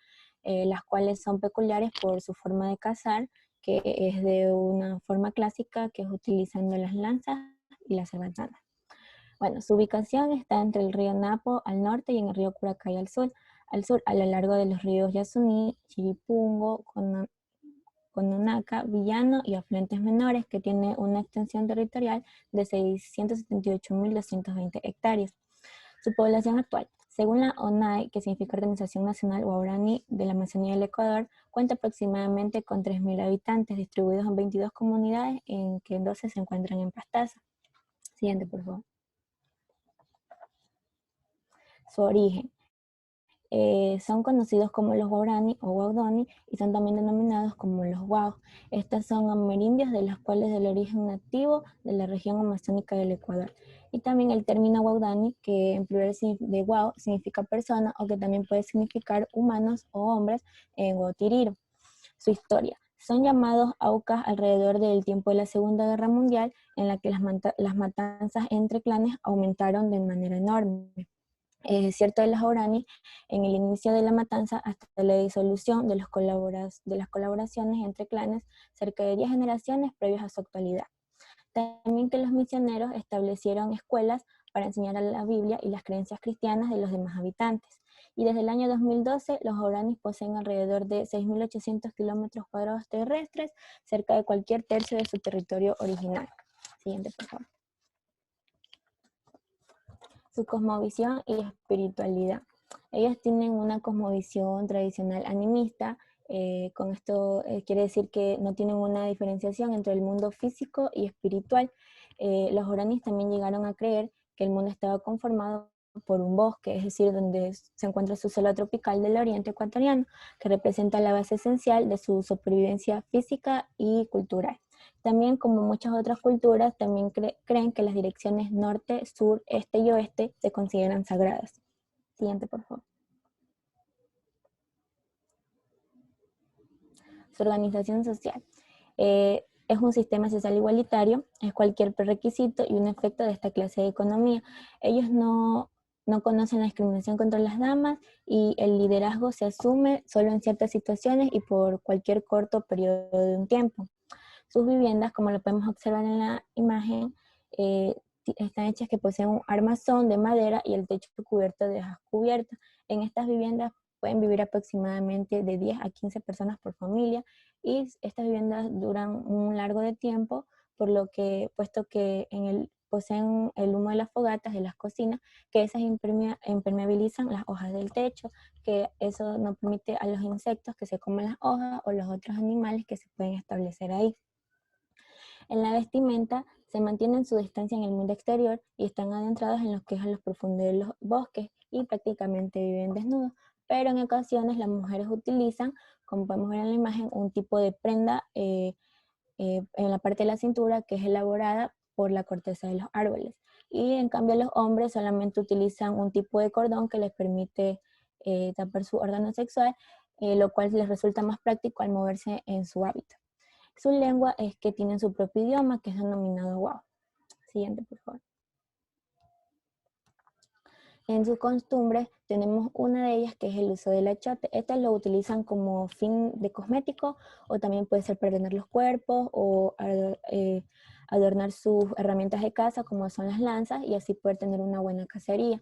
las cuales son peculiares por su forma de cazar, que es de una forma clásica, que es utilizando las lanzas y las cerbatanas. Bueno, su ubicación está entre el río Napo al norte y en el río Curacay al sur, a lo largo de los ríos Yasuní, Chiripungo, Cononaca, Villano y afluentes menores, que tiene una extensión territorial de 678.220 hectáreas. Su población actual, según la ONAI, que significa Organización Nacional Waorani de la Amazonía del Ecuador, cuenta aproximadamente con 3.000 habitantes distribuidos en 22 comunidades, en que 12 se encuentran en Pastaza. Siguiente, por favor. Su origen. Son conocidos como los Waorani o Waodoni y son también denominados como los Wao. Estas son amerindios de los cuales del origen nativo de la región amazónica del Ecuador. Y también el término Waodani, que en plural de Wao significa persona o que también puede significar humanos o hombres en Guatiriro. Su historia. Son llamados Aucas alrededor del tiempo de la Segunda Guerra Mundial, en la que las matanzas entre clanes aumentaron de manera enorme. Cierto de los Waorani, en el inicio de la matanza hasta la disolución de las colaboraciones entre clanes, cerca de 10 generaciones previas a su actualidad. También que los misioneros establecieron escuelas para enseñar a la Biblia y las creencias cristianas de los demás habitantes. Y desde el año 2012, los Waorani poseen alrededor de 6.800 kilómetros cuadrados terrestres, cerca de cualquier tercio de su territorio original. Siguiente, por favor. Su cosmovisión y espiritualidad. Ellos tienen una cosmovisión tradicional animista. Con esto quiere decir que no tienen una diferenciación entre el mundo físico y espiritual. Los Waoranis también llegaron a creer que el mundo estaba conformado por un bosque, es decir, donde se encuentra su selva tropical del oriente ecuatoriano, que representa la base esencial de su supervivencia física y cultural. También, como muchas otras culturas, también creen que las direcciones norte, sur, este y oeste se consideran sagradas. Siguiente, por favor. Su organización social. Es un sistema social igualitario, es cualquier prerequisito y un efecto de esta clase de economía. Ellos no conocen la discriminación contra las damas y el liderazgo se asume solo en ciertas situaciones y por cualquier corto periodo de un tiempo. Sus viviendas, como lo podemos observar en la imagen, están hechas que poseen un armazón de madera y el techo cubierto de hojas cubiertas. En estas viviendas pueden vivir aproximadamente de 10 a 15 personas por familia y estas viviendas duran un largo de tiempo, puesto que poseen el humo de las fogatas, de las cocinas, que esas impermeabilizan las hojas del techo, que eso no permite a los insectos que se coman las hojas o los otros animales que se pueden establecer ahí. En la vestimenta se mantienen su distancia en el mundo exterior y están adentrados en lo que es a los profundos de los bosques y prácticamente viven desnudos, pero en ocasiones las mujeres utilizan, como podemos ver en la imagen, un tipo de prenda en la parte de la cintura, que es elaborada por la corteza de los árboles. Y en cambio los hombres solamente utilizan un tipo de cordón que les permite tapar su órgano sexual, lo cual les resulta más práctico al moverse en su hábitat. Su lengua es que tienen su propio idioma, que es denominado Wao. Siguiente, por favor. En sus costumbres tenemos una de ellas que es el uso del achote. Estas lo utilizan como fin de cosmético o también puede ser para adornar los cuerpos o adornar sus herramientas de caza como son las lanzas y así poder tener una buena cacería.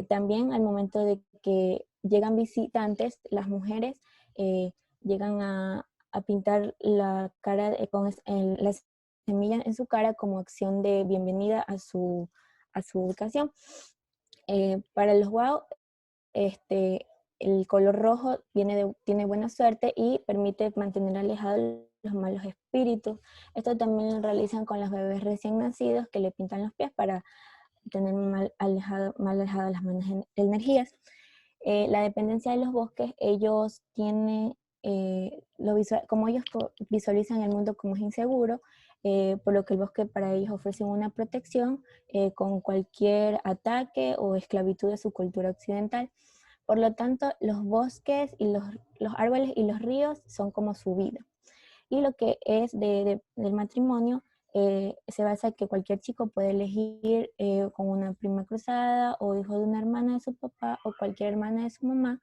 También al momento de que llegan visitantes, las mujeres llegan a pintar la cara con las semillas en su cara como acción de bienvenida a su ubicación. Para los Wao, el color rojo tiene buena suerte y permite mantener alejados los malos espíritus. Esto también lo realizan con los bebés recién nacidos que le pintan los pies para tener mal alejadas las malas energías. La dependencia de los bosques, ellos tienen, como ellos visualizan el mundo como es inseguro, por lo que el bosque para ellos ofrece una protección con cualquier ataque o esclavitud de su cultura occidental. Por lo tanto, los bosques y los árboles y los ríos son como su vida. Y lo que es del matrimonio, se basa en que cualquier chico puede elegir con una prima cruzada o hijo de una hermana de su papá o cualquier hermana de su mamá.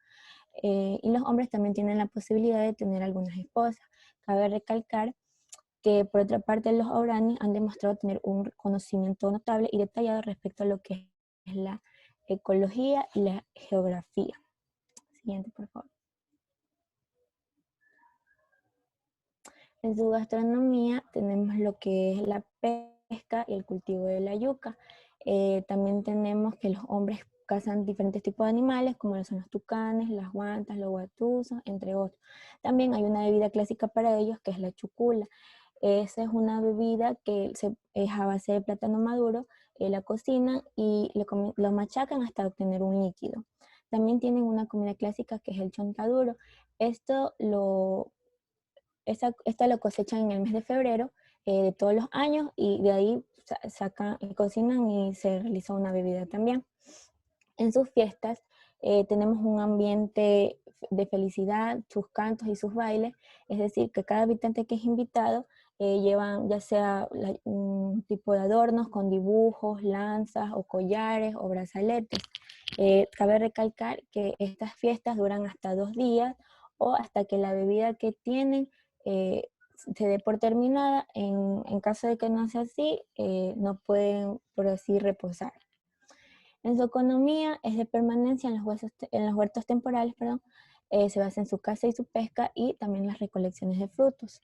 Y los hombres también tienen la posibilidad de tener algunas esposas. Cabe recalcar que por otra parte los Waorani han demostrado tener un conocimiento notable y detallado respecto a lo que es la ecología y la geografía. Siguiente, por favor. En su gastronomía tenemos lo que es la pesca y el cultivo de la yuca. También tenemos que los hombres cazan diferentes tipos de animales, como son los tucanes, las guantas, los guatuzos, entre otros. También hay una bebida clásica para ellos, que es la chucula. Esa es una bebida que es a base de plátano maduro, la cocinan y lo machacan hasta obtener un líquido. También tienen una comida clásica que es el chontaduro. Esto lo cosechan en el mes de febrero de todos los años y de ahí sacan, cocinan y se realiza una bebida también. En sus fiestas tenemos un ambiente de felicidad, sus cantos y sus bailes, es decir, que cada habitante que es invitado llevan ya sea un tipo de adornos con dibujos, lanzas o collares o brazaletes. Cabe recalcar que estas fiestas duran hasta 2 días o hasta que la bebida que tienen se dé por terminada. En caso de que no sea así, no pueden por así reposar. En su economía es de permanencia en los huertos temporales, se basa en su caza y su pesca y también las recolecciones de frutos.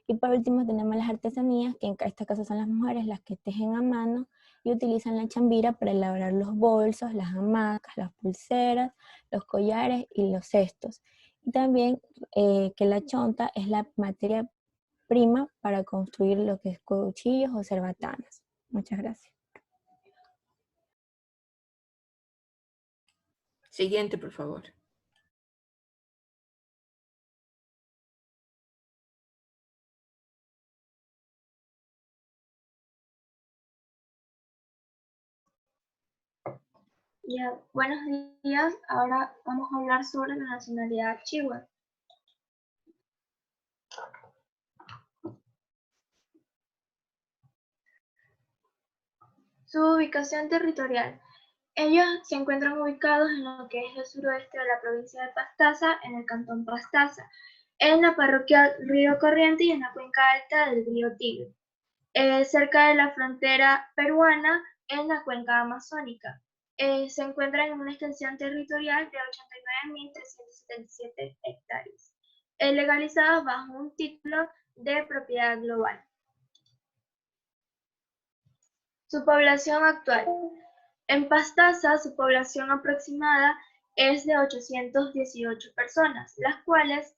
Y por último tenemos las artesanías, que en este caso son las mujeres las que tejen a mano y utilizan la chambira para elaborar los bolsos, las hamacas, las pulseras, los collares y los cestos. Y también que la chonta es la materia prima para construir lo que es cuchillos o cerbatanas. Muchas gracias. Siguiente, por favor. Ya, buenos días. Ahora vamos a hablar sobre la nacionalidad Chihuahua. Su ubicación territorial. Ellos se encuentran ubicados en lo que es el suroeste de la provincia de Pastaza, en el cantón Pastaza, en la parroquia Río Corriente y en la cuenca alta del río Tigre, cerca de la frontera peruana en la cuenca amazónica. Se encuentran en una extensión territorial de 89.377 hectáreas, legalizadas bajo un título de propiedad global. Su población actual. En Pastaza, su población aproximada es de 818 personas, las cuales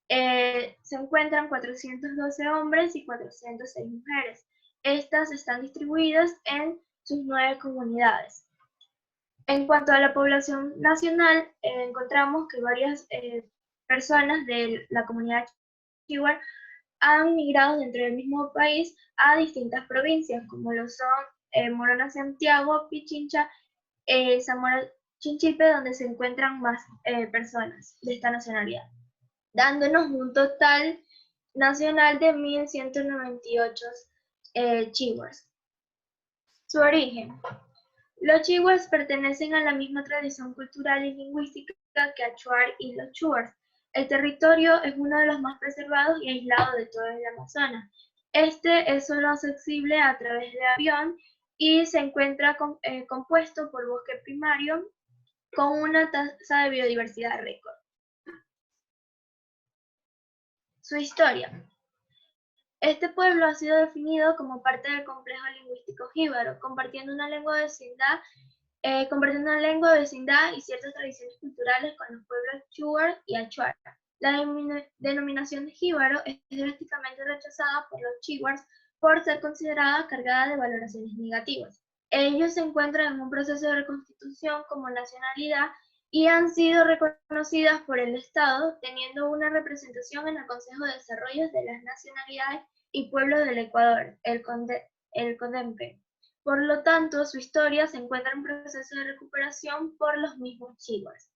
se encuentran 412 hombres y 406 mujeres. Estas están distribuidas en sus 9 comunidades. En cuanto a la población nacional, encontramos que varias personas de la comunidad Chihuahua han migrado dentro del mismo país a distintas provincias, como lo son Morona, Santiago, Pichincha, Zamora, Chinchipe, donde se encuentran más personas de esta nacionalidad, dándonos un total nacional de 1.198 chihuahuas. Su origen. Los chihuahuas pertenecen a la misma tradición cultural y lingüística que Achuar y los chuars. El territorio es uno de los más preservados y aislados de todo el Amazonas. Este es solo accesible a través de avión y se encuentra compuesto por bosque primario con una tasa de biodiversidad récord. Su historia. Este pueblo ha sido definido como parte del complejo lingüístico jíbaro, compartiendo una lengua de vecindad y ciertas tradiciones culturales con los pueblos chuar y achuar. La denominación de jíbaro es drásticamente rechazada por los chihuahuas por ser considerada cargada de valoraciones negativas. Ellos se encuentran en un proceso de reconstitución como nacionalidad y han sido reconocidas por el Estado, teniendo una representación en el Consejo de Desarrollo de las Nacionalidades y Pueblos del Ecuador, el CODEMPE. Por lo tanto, su historia se encuentra en proceso de recuperación por los mismos chihuahuas.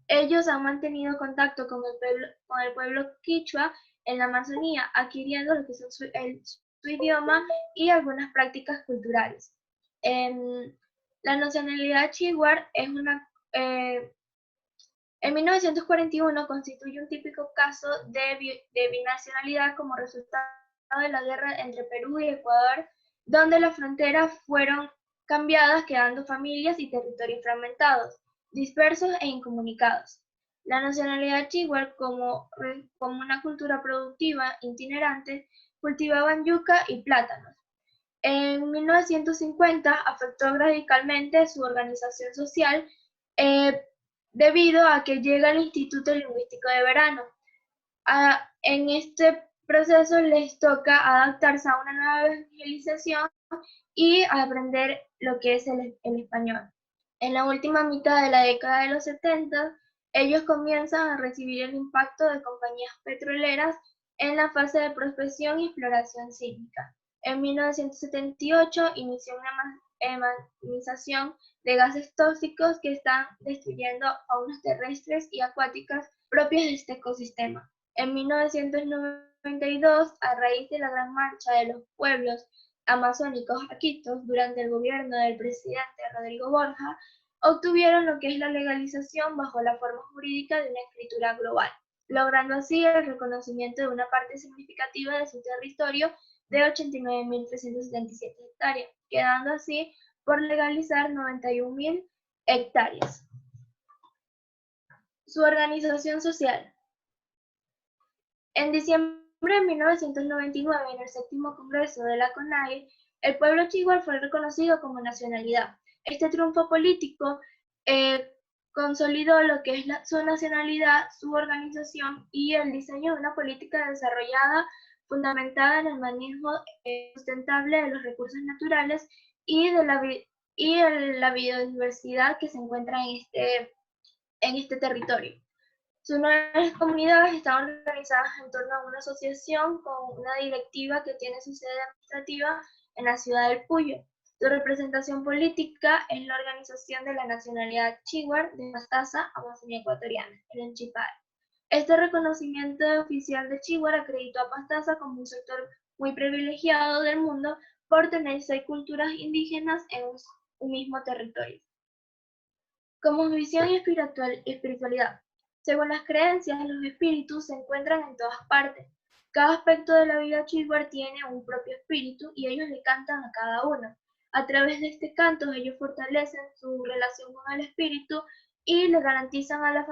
Ellos han mantenido contacto con el pueblo quichua en la Amazonía, adquiriendo lo que son su idioma y algunas prácticas culturales. La nacionalidad chihuahua es en 1941 constituye un típico caso de binacionalidad como resultado de la guerra entre Perú y Ecuador, donde las fronteras fueron cambiadas, quedando familias y territorios fragmentados, dispersos e incomunicados. La nacionalidad chihuahua, como una cultura productiva itinerante, cultivaban yuca y plátanos. En 1950 afectó radicalmente su organización social debido a que llega el Instituto Lingüístico de Verano. En este proceso les toca adaptarse a una nueva evangelización y aprender lo que es el español. En la última mitad de la década de los 70, ellos comienzan a recibir el impacto de compañías petroleras en la fase de prospección y exploración sísmica. En 1978 inició una emisión de gases tóxicos que están destruyendo faunas terrestres y acuáticas propias de este ecosistema. En 1992, a raíz de la gran marcha de los pueblos amazónicos Aquitos durante el gobierno del presidente Rodrigo Borja, obtuvieron lo que es la legalización bajo la forma jurídica de una escritura global, logrando así el reconocimiento de una parte significativa de su territorio de 89.377 hectáreas, quedando así por legalizar 91.000 hectáreas. Su organización social. En diciembre de 1999, en el 7º Congreso de la CONAIE, el pueblo chihuahua fue reconocido como nacionalidad. Este triunfo político consolidó lo que es su nacionalidad, su organización y el diseño de una política desarrollada fundamentada en el manejo sustentable de los recursos naturales y de la biodiversidad que se encuentra en este territorio. Sus 9 comunidades están organizadas en torno a una asociación con una directiva que tiene su sede administrativa en la ciudad del Puyo. Su representación política es la organización de la nacionalidad chihuahua de Pastaza, Amazonía Ecuatoriana, el Enchipay. Este reconocimiento oficial de Chihuahua acreditó a Pastaza como un sector muy privilegiado del mundo por tener 6 culturas indígenas en un mismo territorio. Como visión y espiritualidad. Según las creencias, los espíritus se encuentran en todas partes. Cada aspecto de la vida chihuahua tiene un propio espíritu y ellos le cantan a cada uno. A través de este canto, ellos fortalecen su relación con el espíritu y le garantizan a la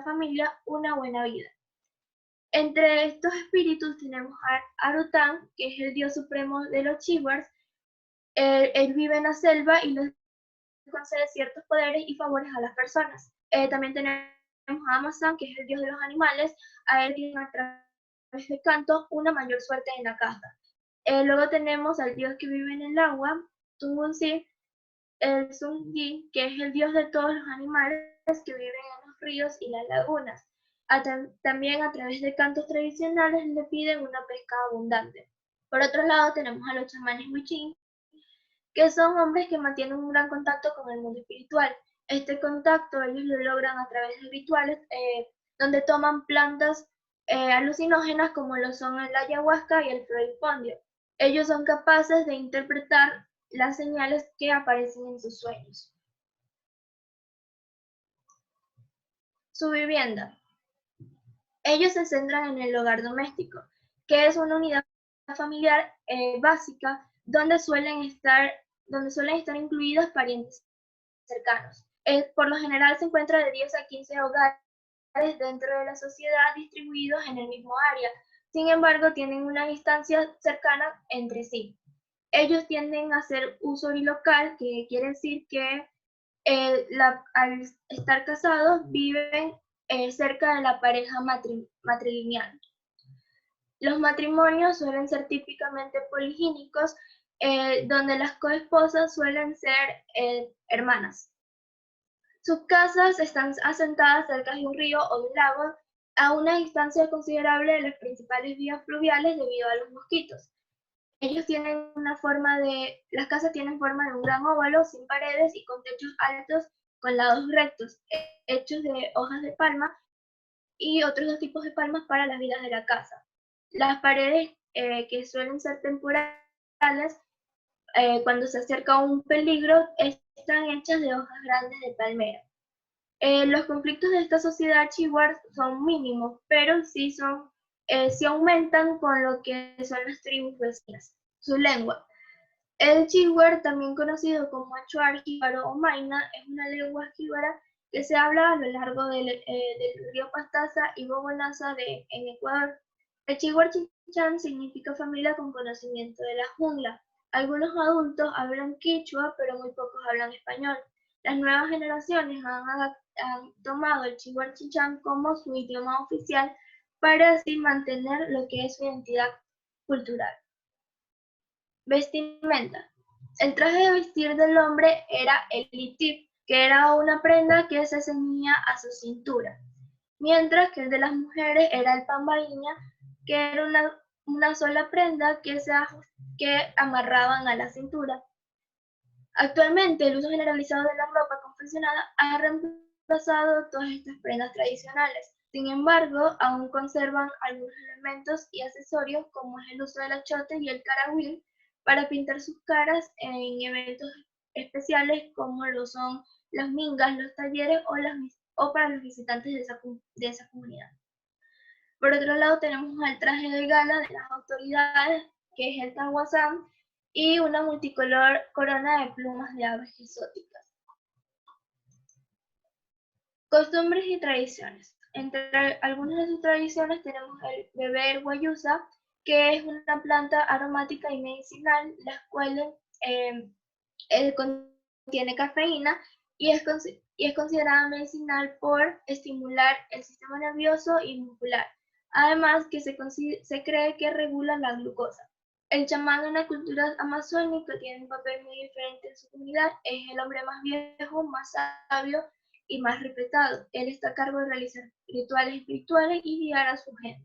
familia una buena vida. Entre estos espíritus tenemos a Arután, que es el dios supremo de los chihuahuas. Él vive en la selva y les concede ciertos poderes y favores a las personas. También tenemos a Amazon, que es el dios de los animales. A él tiene a través del canto una mayor suerte en la caza. Luego tenemos al dios que vive en el agua, Tungunsi, el Sungi, que es el dios de todos los animales que viven en los ríos y las lagunas. También a través de cantos tradicionales le piden una pesca abundante. Por otro lado tenemos a los chamanes Huichín, que son hombres que mantienen un gran contacto con el mundo espiritual. Este contacto ellos lo logran a través de rituales donde toman plantas alucinógenas como lo son el ayahuasca y el floripondio. Ellos son capaces de interpretar las señales que aparecen en sus sueños. Su vivienda. Ellos se centran en el hogar doméstico, que es una unidad familiar básica donde suelen estar incluidos parientes cercanos. Por lo general se encuentra de 10 a 15 hogares dentro de la sociedad distribuidos en el mismo área. Sin embargo, tienen una distancia cercana entre sí. Ellos tienden a hacer uso bilocal, que quiere decir que al estar casados viven cerca de la pareja matrilineal. Los matrimonios suelen ser típicamente poligínicos, donde las coesposas suelen ser hermanas. Sus casas están asentadas cerca de un río o de un lago, a una distancia considerable de las principales vías fluviales debido a los mosquitos. Ellos tienen las casas tienen forma de un gran óvalo sin paredes y con techos altos con lados rectos, hechos de hojas de palma y otros dos tipos de palmas para las vigas de la casa. Las paredes, que suelen ser temporales, cuando se acerca un peligro, están hechas de hojas grandes de palmera. Los conflictos de esta sociedad chihuahua son mínimos, pero sí aumentan con lo que son las tribus vecinas. Su lengua. El chihuahua, también conocido como achuar, jíbaro o maina, es una lengua jíbara que se habla a lo largo del río Pastaza y Bogonaza en Ecuador. El chihuahua chichán significa familia con conocimiento de la jungla. Algunos adultos hablan quichua, pero muy pocos hablan español. Las nuevas generaciones han tomado el chihuahua chichán como su idioma oficial para así mantener lo que es su identidad cultural. Vestimenta. El traje de vestir del hombre era el litif, que era una prenda que se ceñía a su cintura, mientras que el de las mujeres era el pambaiña, que era una sola prenda que amarraban a la cintura. Actualmente, el uso generalizado de la ropa confeccionada ha reemplazado todas estas prendas tradicionales. Sin embargo, aún conservan algunos elementos y accesorios como es el uso del achote y el carahuil para pintar sus caras en eventos especiales como lo son las mingas, los talleres o para los visitantes de esa comunidad. Por otro lado tenemos el traje de gala de las autoridades, que es el tahuasán, y una multicolor corona de plumas de aves exóticas. Costumbres y tradiciones. Entre algunas de sus tradiciones tenemos el beber guayusa, que es una planta aromática y medicinal, la cual contiene cafeína y es considerada medicinal por estimular el sistema nervioso y muscular. Además que se cree que regula la glucosa. El chamán en la cultura amazónica tiene un papel muy diferente en su comunidad. Es el hombre más viejo, más sabio y más respetado. Él está a cargo de realizar rituales espirituales y guiar a su gente.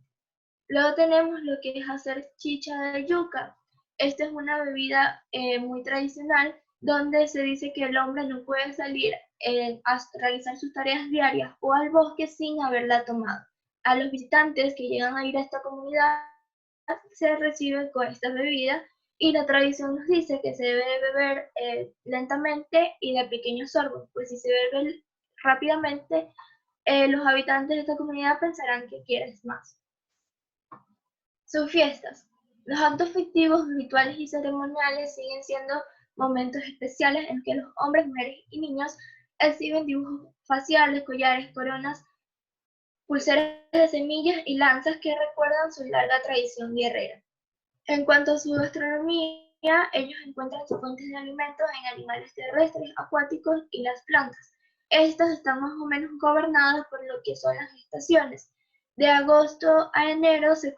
Luego tenemos lo que es hacer chicha de yuca. Esta es una bebida muy tradicional donde se dice que el hombre no puede salir a realizar sus tareas diarias o al bosque sin haberla tomado. A los visitantes que llegan a ir a esta comunidad se reciben con esta bebida y la tradición nos dice que se debe beber lentamente y de pequeños sorbos, pues si se bebe rápidamente, los habitantes de esta comunidad pensarán que quieres más. Sus fiestas. Los actos festivos, rituales y ceremoniales siguen siendo momentos especiales en que los hombres, mujeres y niños exhiben dibujos faciales, collares, coronas, pulseras de semillas y lanzas que recuerdan su larga tradición guerrera. En cuanto a su gastronomía, ellos encuentran sus fuentes de alimentos en animales terrestres, acuáticos y las plantas. Estas están más o menos gobernadas por lo que son las estaciones. De agosto a enero se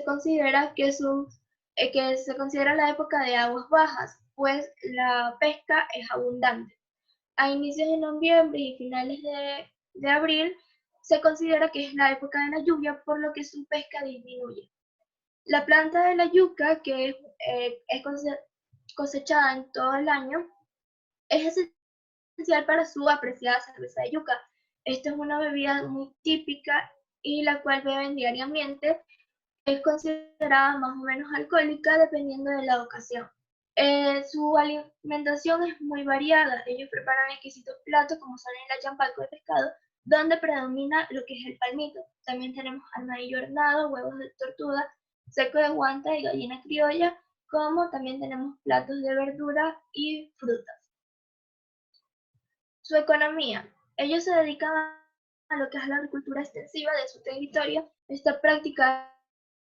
considera que se considera la época de aguas bajas, pues la pesca es abundante. A inicios de noviembre y finales de abril se considera que es la época de la lluvia, por lo que su pesca disminuye. La planta de la yuca, que es cosechada en todo el año, es esencial para su apreciada cerveza de yuca. Esta es una bebida muy típica y la cual beben diariamente. Es considerada más o menos alcohólica dependiendo de la ocasión. Su alimentación es muy variada. Ellos preparan exquisitos platos como son el champalco de pescado, donde predomina lo que es el palmito. También tenemos armadillo hornado, huevos de tortuga, seco de guanta y gallina criolla, como también tenemos platos de verdura y frutas. Su economía. Ellos se dedican a lo que es la agricultura extensiva de su territorio. Esta práctica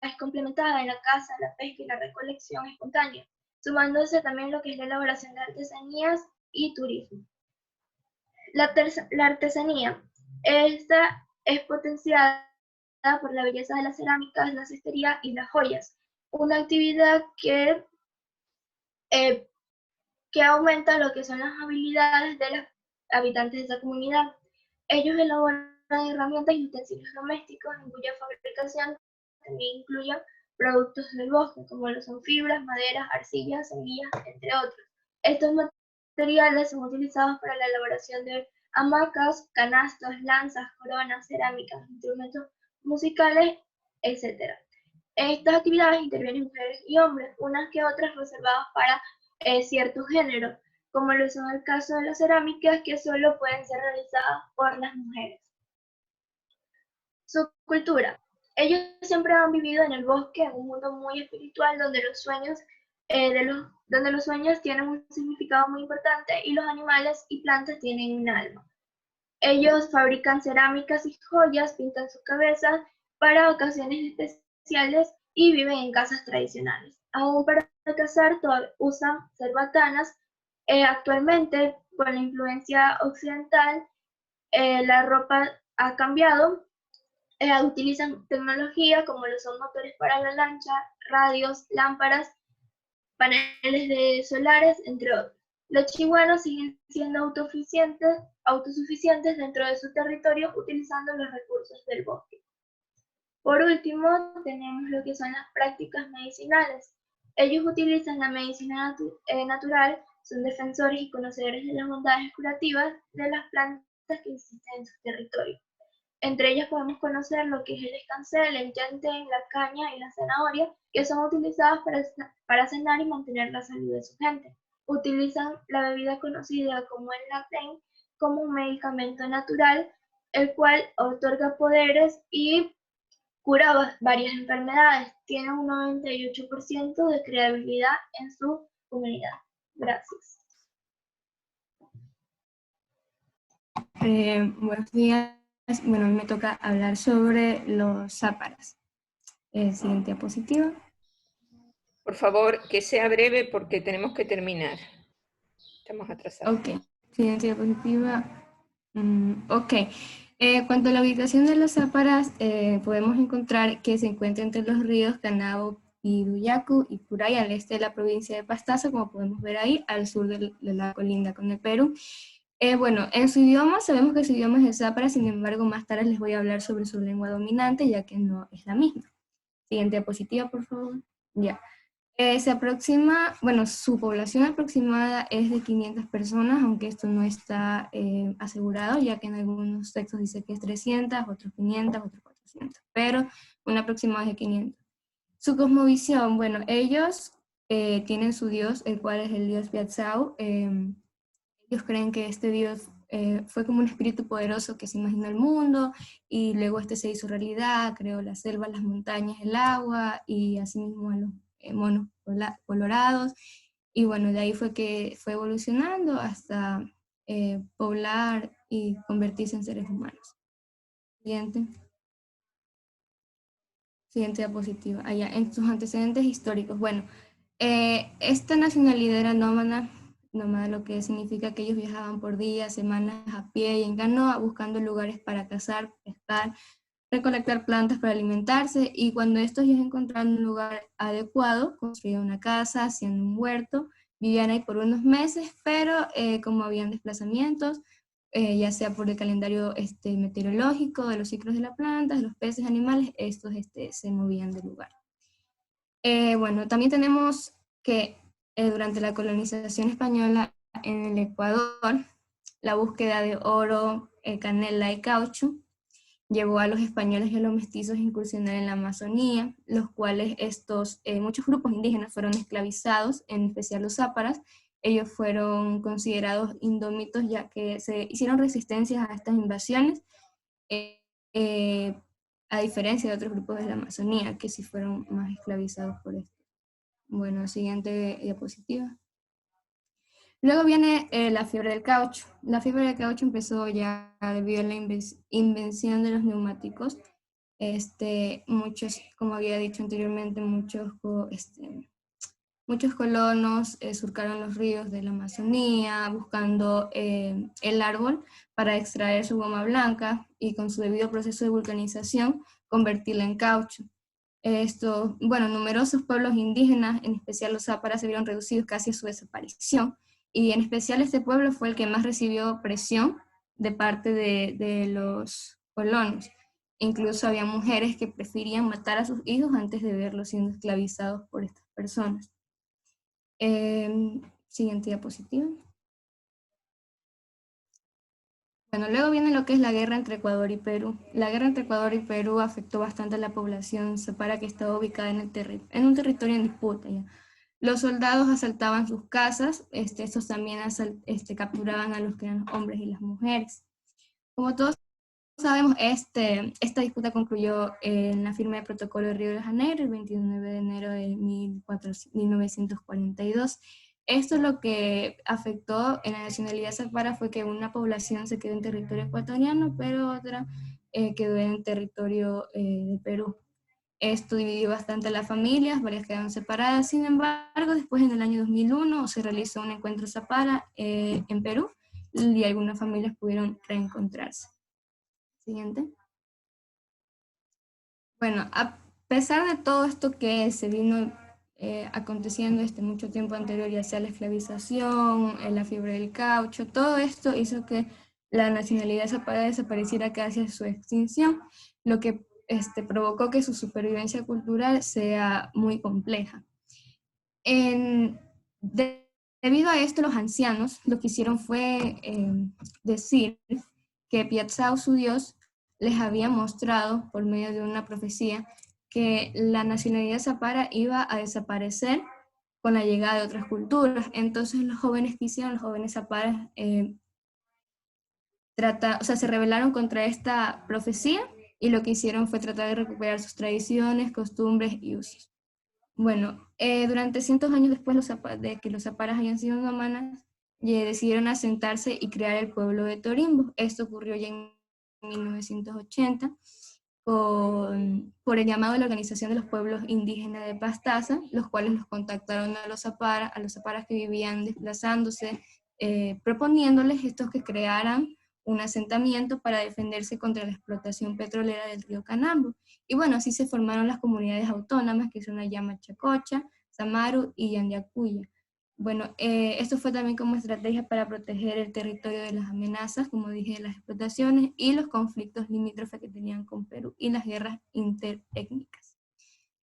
es complementada en la caza, la pesca y la recolección espontánea, sumándose también lo que es la elaboración de artesanías y turismo. La artesanía. Esta es potenciada por la belleza de las cerámicas, la cestería y las joyas, una actividad que aumenta lo que son las habilidades de los habitantes de esa comunidad. Ellos elaboran herramientas y utensilios domésticos en cuya fabricación también incluyen productos del bosque, como lo son fibras, maderas, arcillas, semillas, entre otros. Estos materiales son utilizados para la elaboración de hamacas, canastos, lanzas, coronas, cerámicas, instrumentos musicales, etc. En estas actividades intervienen mujeres y hombres, unas que otras reservadas para ciertos géneros, como lo son el caso de las cerámicas, que solo pueden ser realizadas por las mujeres. Su cultura. Ellos siempre han vivido en el bosque, en un mundo muy espiritual, donde los sueños tienen un significado muy importante y los animales y plantas tienen un alma. Ellos fabrican cerámicas y joyas, pintan sus cabezas para ocasiones especiales y viven en casas tradicionales. Aún para cazar usan cerbatanas. Actualmente, con la influencia occidental, la ropa ha cambiado. Utilizan tecnología como lo son motores para la lancha, radios, lámparas, paneles solares, entre otros. Los chihuahuas siguen siendo autosuficientes dentro de su territorio utilizando los recursos del bosque. Por último, tenemos lo que son las prácticas medicinales. Ellos utilizan la medicina natural, son defensores y conocedores de las bondades curativas de las plantas que existen en su territorio. Entre ellas podemos conocer lo que es el escancel, el yantén, la caña y la zanahoria, que son utilizadas para sanar y mantener la salud de su gente. Utilizan la bebida conocida como el natén como un medicamento natural, el cual otorga poderes y cura varias enfermedades. Tiene un 98% de credibilidad en su comunidad. Gracias. Buenos días. Bueno, a mí me toca hablar sobre los záparas. Siguiente diapositiva. Por favor, que sea breve porque tenemos que terminar. Estamos atrasados. Ok, siguiente diapositiva. Ok. Cuanto a la ubicación de los záparas, podemos encontrar que se encuentra entre los ríos Canabo, Piruyacu y Puray, al este de la provincia de Pastaza, como podemos ver ahí, al sur de la colinda con el Perú. Bueno, en su idioma, sabemos que su idioma es el zápara, sin embargo, más tarde les voy a hablar sobre su lengua dominante, ya que no es la misma. Siguiente diapositiva, por favor. Ya. Se aproxima, bueno, su población aproximada es de 500 personas, aunque esto no está asegurado, ya que en algunos textos dice que es 300, otros 500, otros 400, pero un aproximado es de 500. Su cosmovisión, bueno, ellos tienen su dios, el cual es el dios Piazzau. Ellos creen que este dios fue como un espíritu poderoso que se imaginó el mundo, y luego este se hizo realidad, creó las selvas, las montañas, el agua, y asimismo a los monos colorados, y bueno, de ahí fue que fue evolucionando hasta poblar y convertirse en seres humanos. Siguiente diapositiva. Allá, en sus antecedentes históricos. Bueno, esta nacionalidad era nómada, lo que significa que ellos viajaban por días, semanas a pie y en canoa, buscando lugares para cazar, pescar, recolectar plantas para alimentarse, y cuando estos ya encontraron un lugar adecuado, construían una casa, hacían un huerto, vivían ahí por unos meses, pero como habían desplazamientos, ya sea por el calendario meteorológico, de los ciclos de las plantas, de los peces, animales, estos se movían del lugar. Bueno, también tenemos que durante la colonización española en el Ecuador, la búsqueda de oro, canela y caucho llevó a los españoles y a los mestizos a incursionar en la Amazonía, los cuales muchos grupos indígenas fueron esclavizados, en especial los záparas. Ellos fueron considerados indómitos ya que se hicieron resistencias a estas invasiones, a diferencia de otros grupos de la Amazonía que sí fueron más esclavizados por esto. Bueno, siguiente diapositiva. Luego viene la fiebre del caucho. La fiebre del caucho empezó ya debido a la invención de los neumáticos. Muchos, como había dicho anteriormente, muchos colonos surcaron los ríos de la Amazonía buscando el árbol para extraer su goma blanca y con su debido proceso de vulcanización convertirla en caucho. Numerosos pueblos indígenas, en especial los záparas, se vieron reducidos casi a su desaparición, y en especial este pueblo fue el que más recibió presión de parte de los colonos. Incluso había mujeres que preferían matar a sus hijos antes de verlos siendo esclavizados por estas personas. Siguiente diapositiva. Bueno, luego viene lo que es la guerra entre Ecuador y Perú. La guerra entre Ecuador y Perú afectó bastante a la población zapara que estaba ubicada en un territorio en disputa. ¿Ya? Los soldados asaltaban sus casas, estos también capturaban a los que eran hombres y las mujeres. Como todos sabemos, esta disputa concluyó en la firma del Protocolo de Río de Janeiro el 29 de enero de 1942. Esto lo que afectó en la nacionalidad zapara fue que una población se quedó en territorio ecuatoriano, pero otra quedó en territorio de Perú. Esto dividió bastante a las familias, varias quedaron separadas. Sin embargo, después en el año 2001 se realizó un encuentro zapara en Perú y algunas familias pudieron reencontrarse. Siguiente. Bueno, a pesar de todo esto que se vino aconteciendo mucho tiempo anterior, ya sea la esclavización, la fiebre del caucho, todo esto hizo que la nacionalidad zapara desapareciera casi a su extinción, lo que provocó que su supervivencia cultural sea muy compleja. Debido a esto, los ancianos lo que hicieron fue decir que Piazzao, su dios, les había mostrado por medio de una profecía que la nacionalidad zapara iba a desaparecer con la llegada de otras culturas. Entonces los jóvenes zaparas, se rebelaron contra esta profecía y lo que hicieron fue tratar de recuperar sus tradiciones, costumbres y usos. Bueno, durante cientos de años después de que los zaparas hayan sido nómadas, decidieron asentarse y crear el pueblo de Torimbo. Esto ocurrió ya en 1980 por el llamado de la Organización de los Pueblos Indígenas de Pastaza, los cuales los contactaron a los zaparas que vivían desplazándose, proponiéndoles que crearan un asentamiento para defenderse contra la explotación petrolera del río Canambo. Y bueno, así se formaron las comunidades autónomas, que son la Yamachacocha, Samaru y Yandiacuya. Bueno, esto fue también como estrategia para proteger el territorio de las amenazas, como dije, de las explotaciones y los conflictos limítrofes que tenían con Perú y las guerras interétnicas.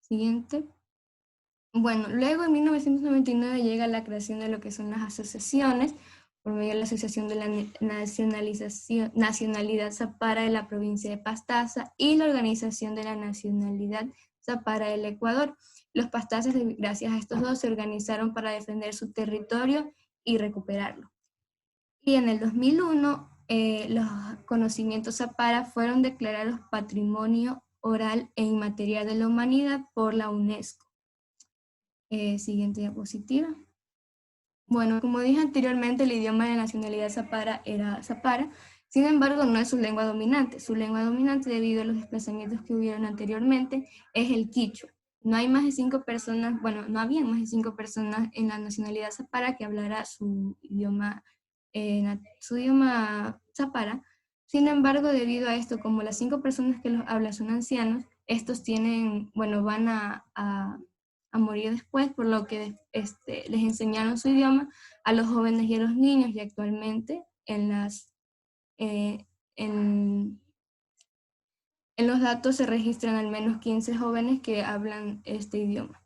Siguiente. Bueno, luego en 1999 llega la creación de lo que son las asociaciones, por medio de la Asociación de la Nacionalidad Zapara de la provincia de Pastaza y la Organización de la Nacionalidad Zapara del Ecuador. Los pastazas, gracias a estos dos, se organizaron para defender su territorio y recuperarlo. Y en el 2001, los conocimientos zapara fueron declarados Patrimonio Oral e Inmaterial de la Humanidad por la UNESCO. Siguiente diapositiva. Bueno, como dije anteriormente, el idioma de la nacionalidad zapara era zapara, sin embargo no es su lengua dominante. Su lengua dominante, debido a los desplazamientos que hubieron anteriormente, es el quichua. No hay más de 5 personas, bueno, no habían más de 5 personas en la nacionalidad zapara que hablara su idioma zapara. Sin embargo, debido a esto, como las 5 personas que los hablan son ancianos, estos van a morir después, por lo que les enseñaron su idioma a los jóvenes y a los niños, y actualmente en las en los datos se registran al menos 15 jóvenes que hablan este idioma.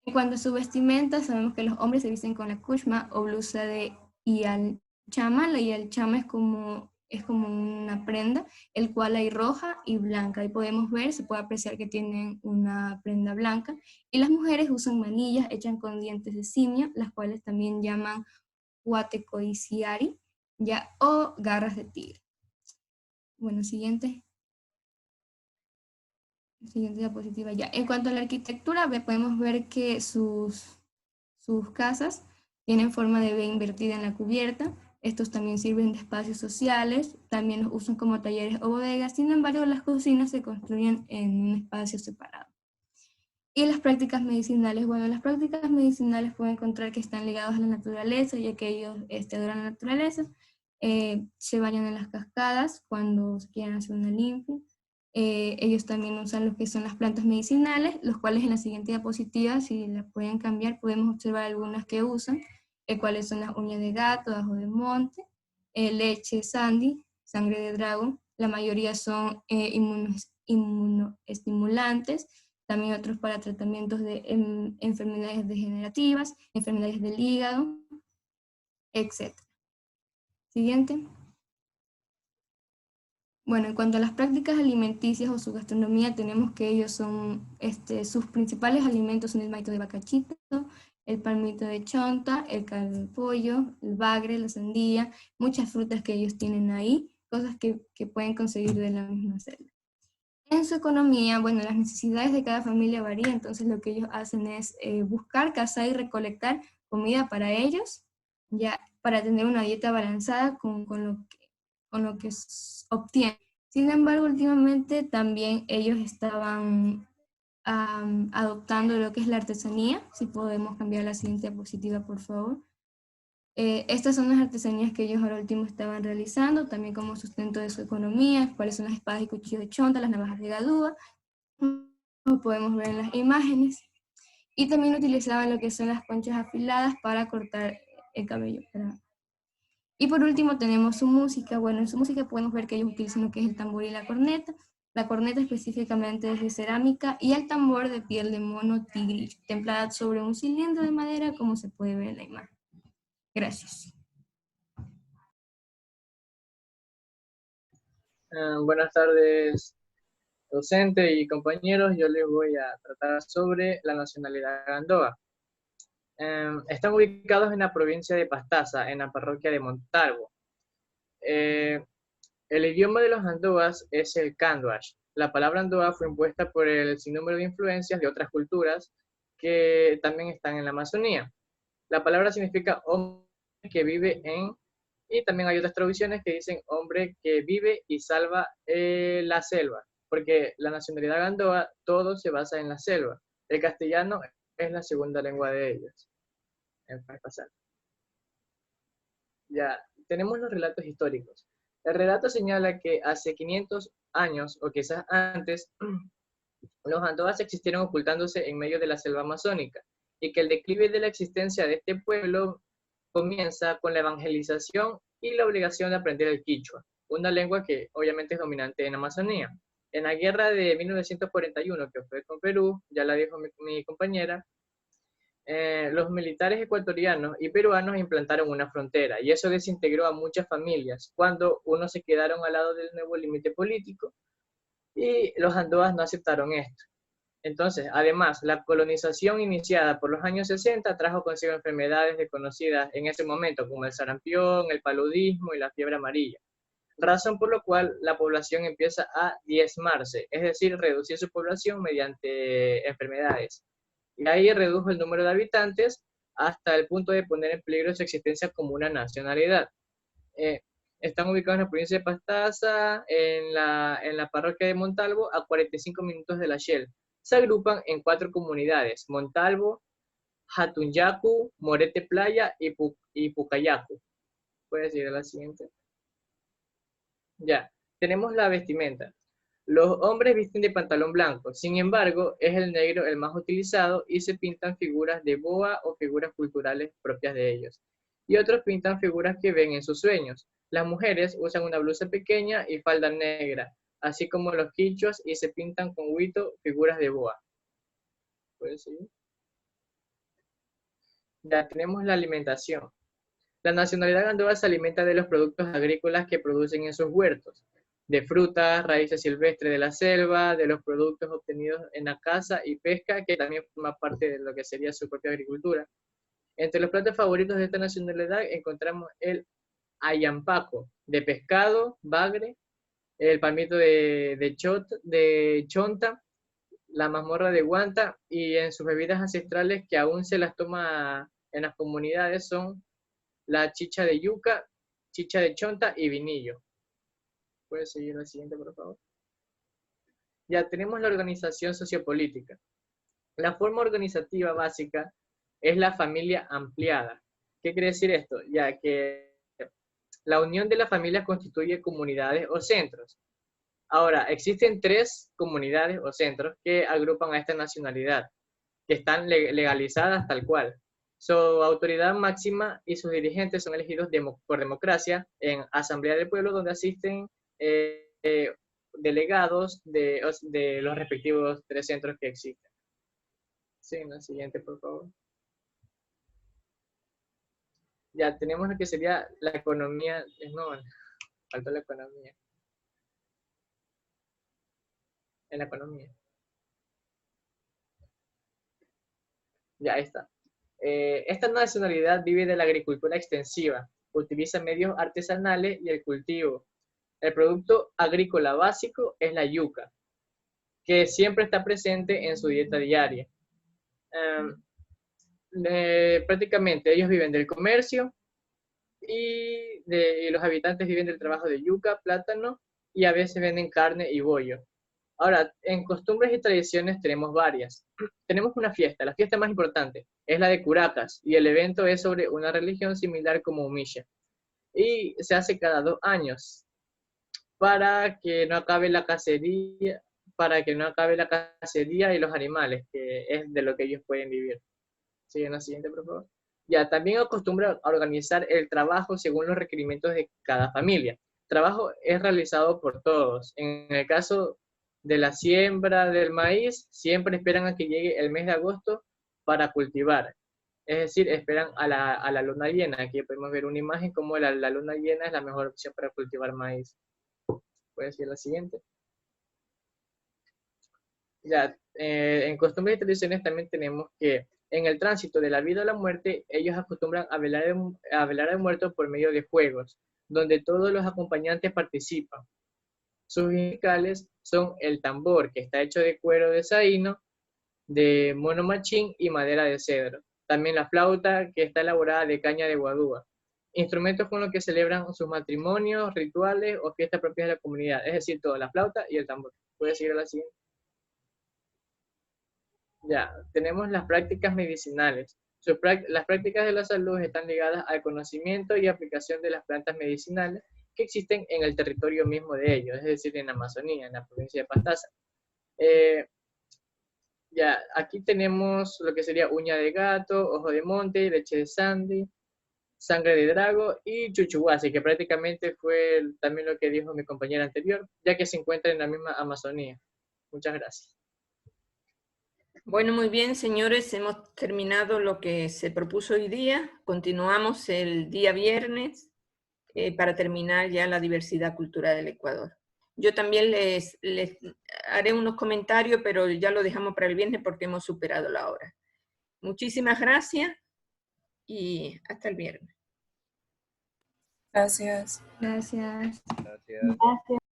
En cuanto a su vestimenta, sabemos que los hombres se visten con la kushma o blusa de yalchama. La yalchama es como una prenda, el cual hay roja y blanca. Ahí podemos ver, se puede apreciar que tienen una prenda blanca. Y las mujeres usan manillas hechas con dientes de simio, las cuales también llaman huatecoiciari, ya, o garras de tigre. Bueno, siguiente diapositiva ya. En cuanto a la arquitectura, podemos ver que sus casas tienen forma de V invertida en la cubierta. Estos también sirven de espacios sociales, también los usan como talleres o bodegas. Sin embargo, las cocinas se construyen en un espacio separado. Y las prácticas medicinales, bueno, las prácticas medicinales pueden encontrar que están ligadas a la naturaleza, ya que ellos adoran la naturaleza. Se bañan en las cascadas cuando quieren hacer una limpia. Ellos también usan lo que son las plantas medicinales, los cuales en la siguiente diapositiva, si las pueden cambiar, podemos observar algunas que usan, cuáles son las uñas de gato, ajo de monte, leche sandy, sangre de dragón. La mayoría son inmunoestimulantes, también otros para tratamientos de enfermedades degenerativas, enfermedades del hígado, etc. Siguiente. Bueno, en cuanto a las prácticas alimenticias o su gastronomía, tenemos que ellos son, sus principales alimentos son el maito de bacachito, el palmito de chonta, el caldo de pollo, el bagre, la sandía, muchas frutas que ellos tienen ahí, cosas que pueden conseguir de la misma selva. En su economía, bueno, las necesidades de cada familia varían, entonces lo que ellos hacen es buscar, cazar y recolectar comida para ellos, ya para tener una dieta balanceada con lo que obtienen. Sin embargo, últimamente también ellos estaban adoptando lo que es la artesanía. Si podemos cambiar la siguiente diapositiva, por favor. Estas son las artesanías que ellos ahora último estaban realizando, también como sustento de su economía, cuáles son las espadas y cuchillos de chonta, las navajas de gadúa, como podemos ver en las imágenes. Y también utilizaban lo que son las conchas afiladas para cortar el cabello. Y por último tenemos su música. Bueno, en su música podemos ver que ellos utilizan lo que es el tambor y la corneta específicamente es de cerámica, y el tambor de piel de mono tigrillo, templada sobre un cilindro de madera, como se puede ver en la imagen. Gracias. Buenas tardes, docente y compañeros. Yo les voy a tratar sobre la nacionalidad gandoa. Están ubicados en la provincia de Pastaza, en la parroquia de Montalvo. El idioma de los andoas es el kanduash. La palabra andoa fue impuesta por el sinnúmero de influencias de otras culturas que también están en la Amazonía. La palabra significa hombre que vive en, y también hay otras traducciones que dicen hombre que vive y salva la selva, porque la nacionalidad gandoa todo se basa en la selva. El castellano es la segunda lengua de ellos. Ya, tenemos los relatos históricos. El relato señala que hace 500 años, o quizás antes, los andoas existieron ocultándose en medio de la selva amazónica, y que el declive de la existencia de este pueblo comienza con la evangelización y la obligación de aprender el quichua, una lengua que obviamente es dominante en Amazonía. En la guerra de 1941, que fue con Perú, ya la dijo mi compañera, los militares ecuatorianos y peruanos implantaron una frontera, y eso desintegró a muchas familias, cuando unos se quedaron al lado del nuevo límite político, y los andoas no aceptaron esto. Entonces, además, la colonización iniciada por los años 60 trajo consigo enfermedades desconocidas en ese momento, como el sarampión, el paludismo y la fiebre amarilla, razón por la cual la población empieza a diezmarse, es decir, reducir su población mediante enfermedades. Y ahí redujo el número de habitantes hasta el punto de poner en peligro su existencia como una nacionalidad. Están ubicados en la provincia de Pastaza, en la parroquia de Montalvo, a 45 minutos de la Shell. Se agrupan en 4 comunidades: Montalvo, Hatunyacu, Morete Playa y Pucayacu. ¿Puedes ir a la siguiente? Ya, tenemos la vestimenta. Los hombres visten de pantalón blanco, sin embargo, es el negro el más utilizado, y se pintan figuras de boa o figuras culturales propias de ellos. Y otros pintan figuras que ven en sus sueños. Las mujeres usan una blusa pequeña y falda negra, así como los quichuas, y se pintan con huito figuras de boa. ¿Puedes seguir? Ya tenemos la alimentación. La nacionalidad gandoa se alimenta de los productos agrícolas que producen en sus huertos, de frutas, raíces silvestres de la selva, de los productos obtenidos en la caza y pesca, que también forma parte de lo que sería su propia agricultura. Entre los platos favoritos de esta nacionalidad encontramos el ayampaco, de pescado, bagre, el palmito de chonta, la mazmorra de guanta, y en sus bebidas ancestrales que aún se las toma en las comunidades son la chicha de yuca, chicha de chonta y vinillo. ¿Puedes seguir la siguiente, por favor? Ya tenemos la organización sociopolítica. La forma organizativa básica es la familia ampliada. ¿Qué quiere decir esto? Ya que la unión de las familias constituye comunidades o centros. Ahora, existen 3 comunidades o centros que agrupan a esta nacionalidad, que están legalizadas tal cual. Su autoridad máxima y sus dirigentes son elegidos por democracia en Asamblea del Pueblo, donde asisten delegados de los respectivos 3 centros que existen. Sí, la siguiente, por favor. Ya tenemos lo que sería la economía. No, faltó la economía. En la economía. Ya está. Esta nacionalidad vive de la agricultura extensiva, utiliza medios artesanales y el cultivo. El producto agrícola básico es la yuca, que siempre está presente en su dieta diaria. Prácticamente ellos viven del comercio y los habitantes viven del trabajo de yuca, plátano, y a veces venden carne y bollo. Ahora, en costumbres y tradiciones tenemos varias. Tenemos una fiesta, la fiesta más importante es la de Curacas, y el evento es sobre una religión similar como Humilla. Y se hace cada 2 años, para que no acabe la cacería, y los animales, que es de lo que ellos pueden vivir. Sigue en la siguiente, por favor. Ya, también acostumbra a organizar el trabajo según los requerimientos de cada familia. El trabajo es realizado por todos. En el caso de la siembra del maíz, siempre esperan a que llegue el mes de agosto para cultivar. Es decir, esperan a la luna llena. Aquí podemos ver una imagen como la luna llena es la mejor opción para cultivar maíz. Puedes ir a la siguiente. Ya, en costumbres y tradiciones también tenemos que en el tránsito de la vida a la muerte, ellos acostumbran a velar al muerto por medio de juegos, donde todos los acompañantes participan. Sus musicales son el tambor, que está hecho de cuero de saíno, de mono machín y madera de cedro. También la flauta, que está elaborada de caña de guadúa. Instrumentos con los que celebran sus matrimonios, rituales o fiestas propias de la comunidad. Es decir, toda la flauta y el tambor. ¿Puedes seguir a la siguiente? Ya, tenemos las prácticas medicinales. Las prácticas de la salud están ligadas al conocimiento y aplicación de las plantas medicinales que existen en el territorio mismo de ellos, es decir, en Amazonía, en la provincia de Pastaza. Ya, aquí tenemos lo que sería uña de gato, ojo de monte, leche de sandi, sangre de drago y chuchuhuasi, que prácticamente fue también lo que dijo mi compañera anterior, ya que se encuentra en la misma Amazonía. Muchas gracias. Bueno, muy bien, señores, hemos terminado lo que se propuso hoy día. Continuamos el día viernes para terminar ya la diversidad cultural del Ecuador. Yo también les haré unos comentarios, pero ya lo dejamos para el viernes porque hemos superado la hora. Muchísimas gracias y hasta el viernes. Gracias. Gracias. Gracias. Gracias.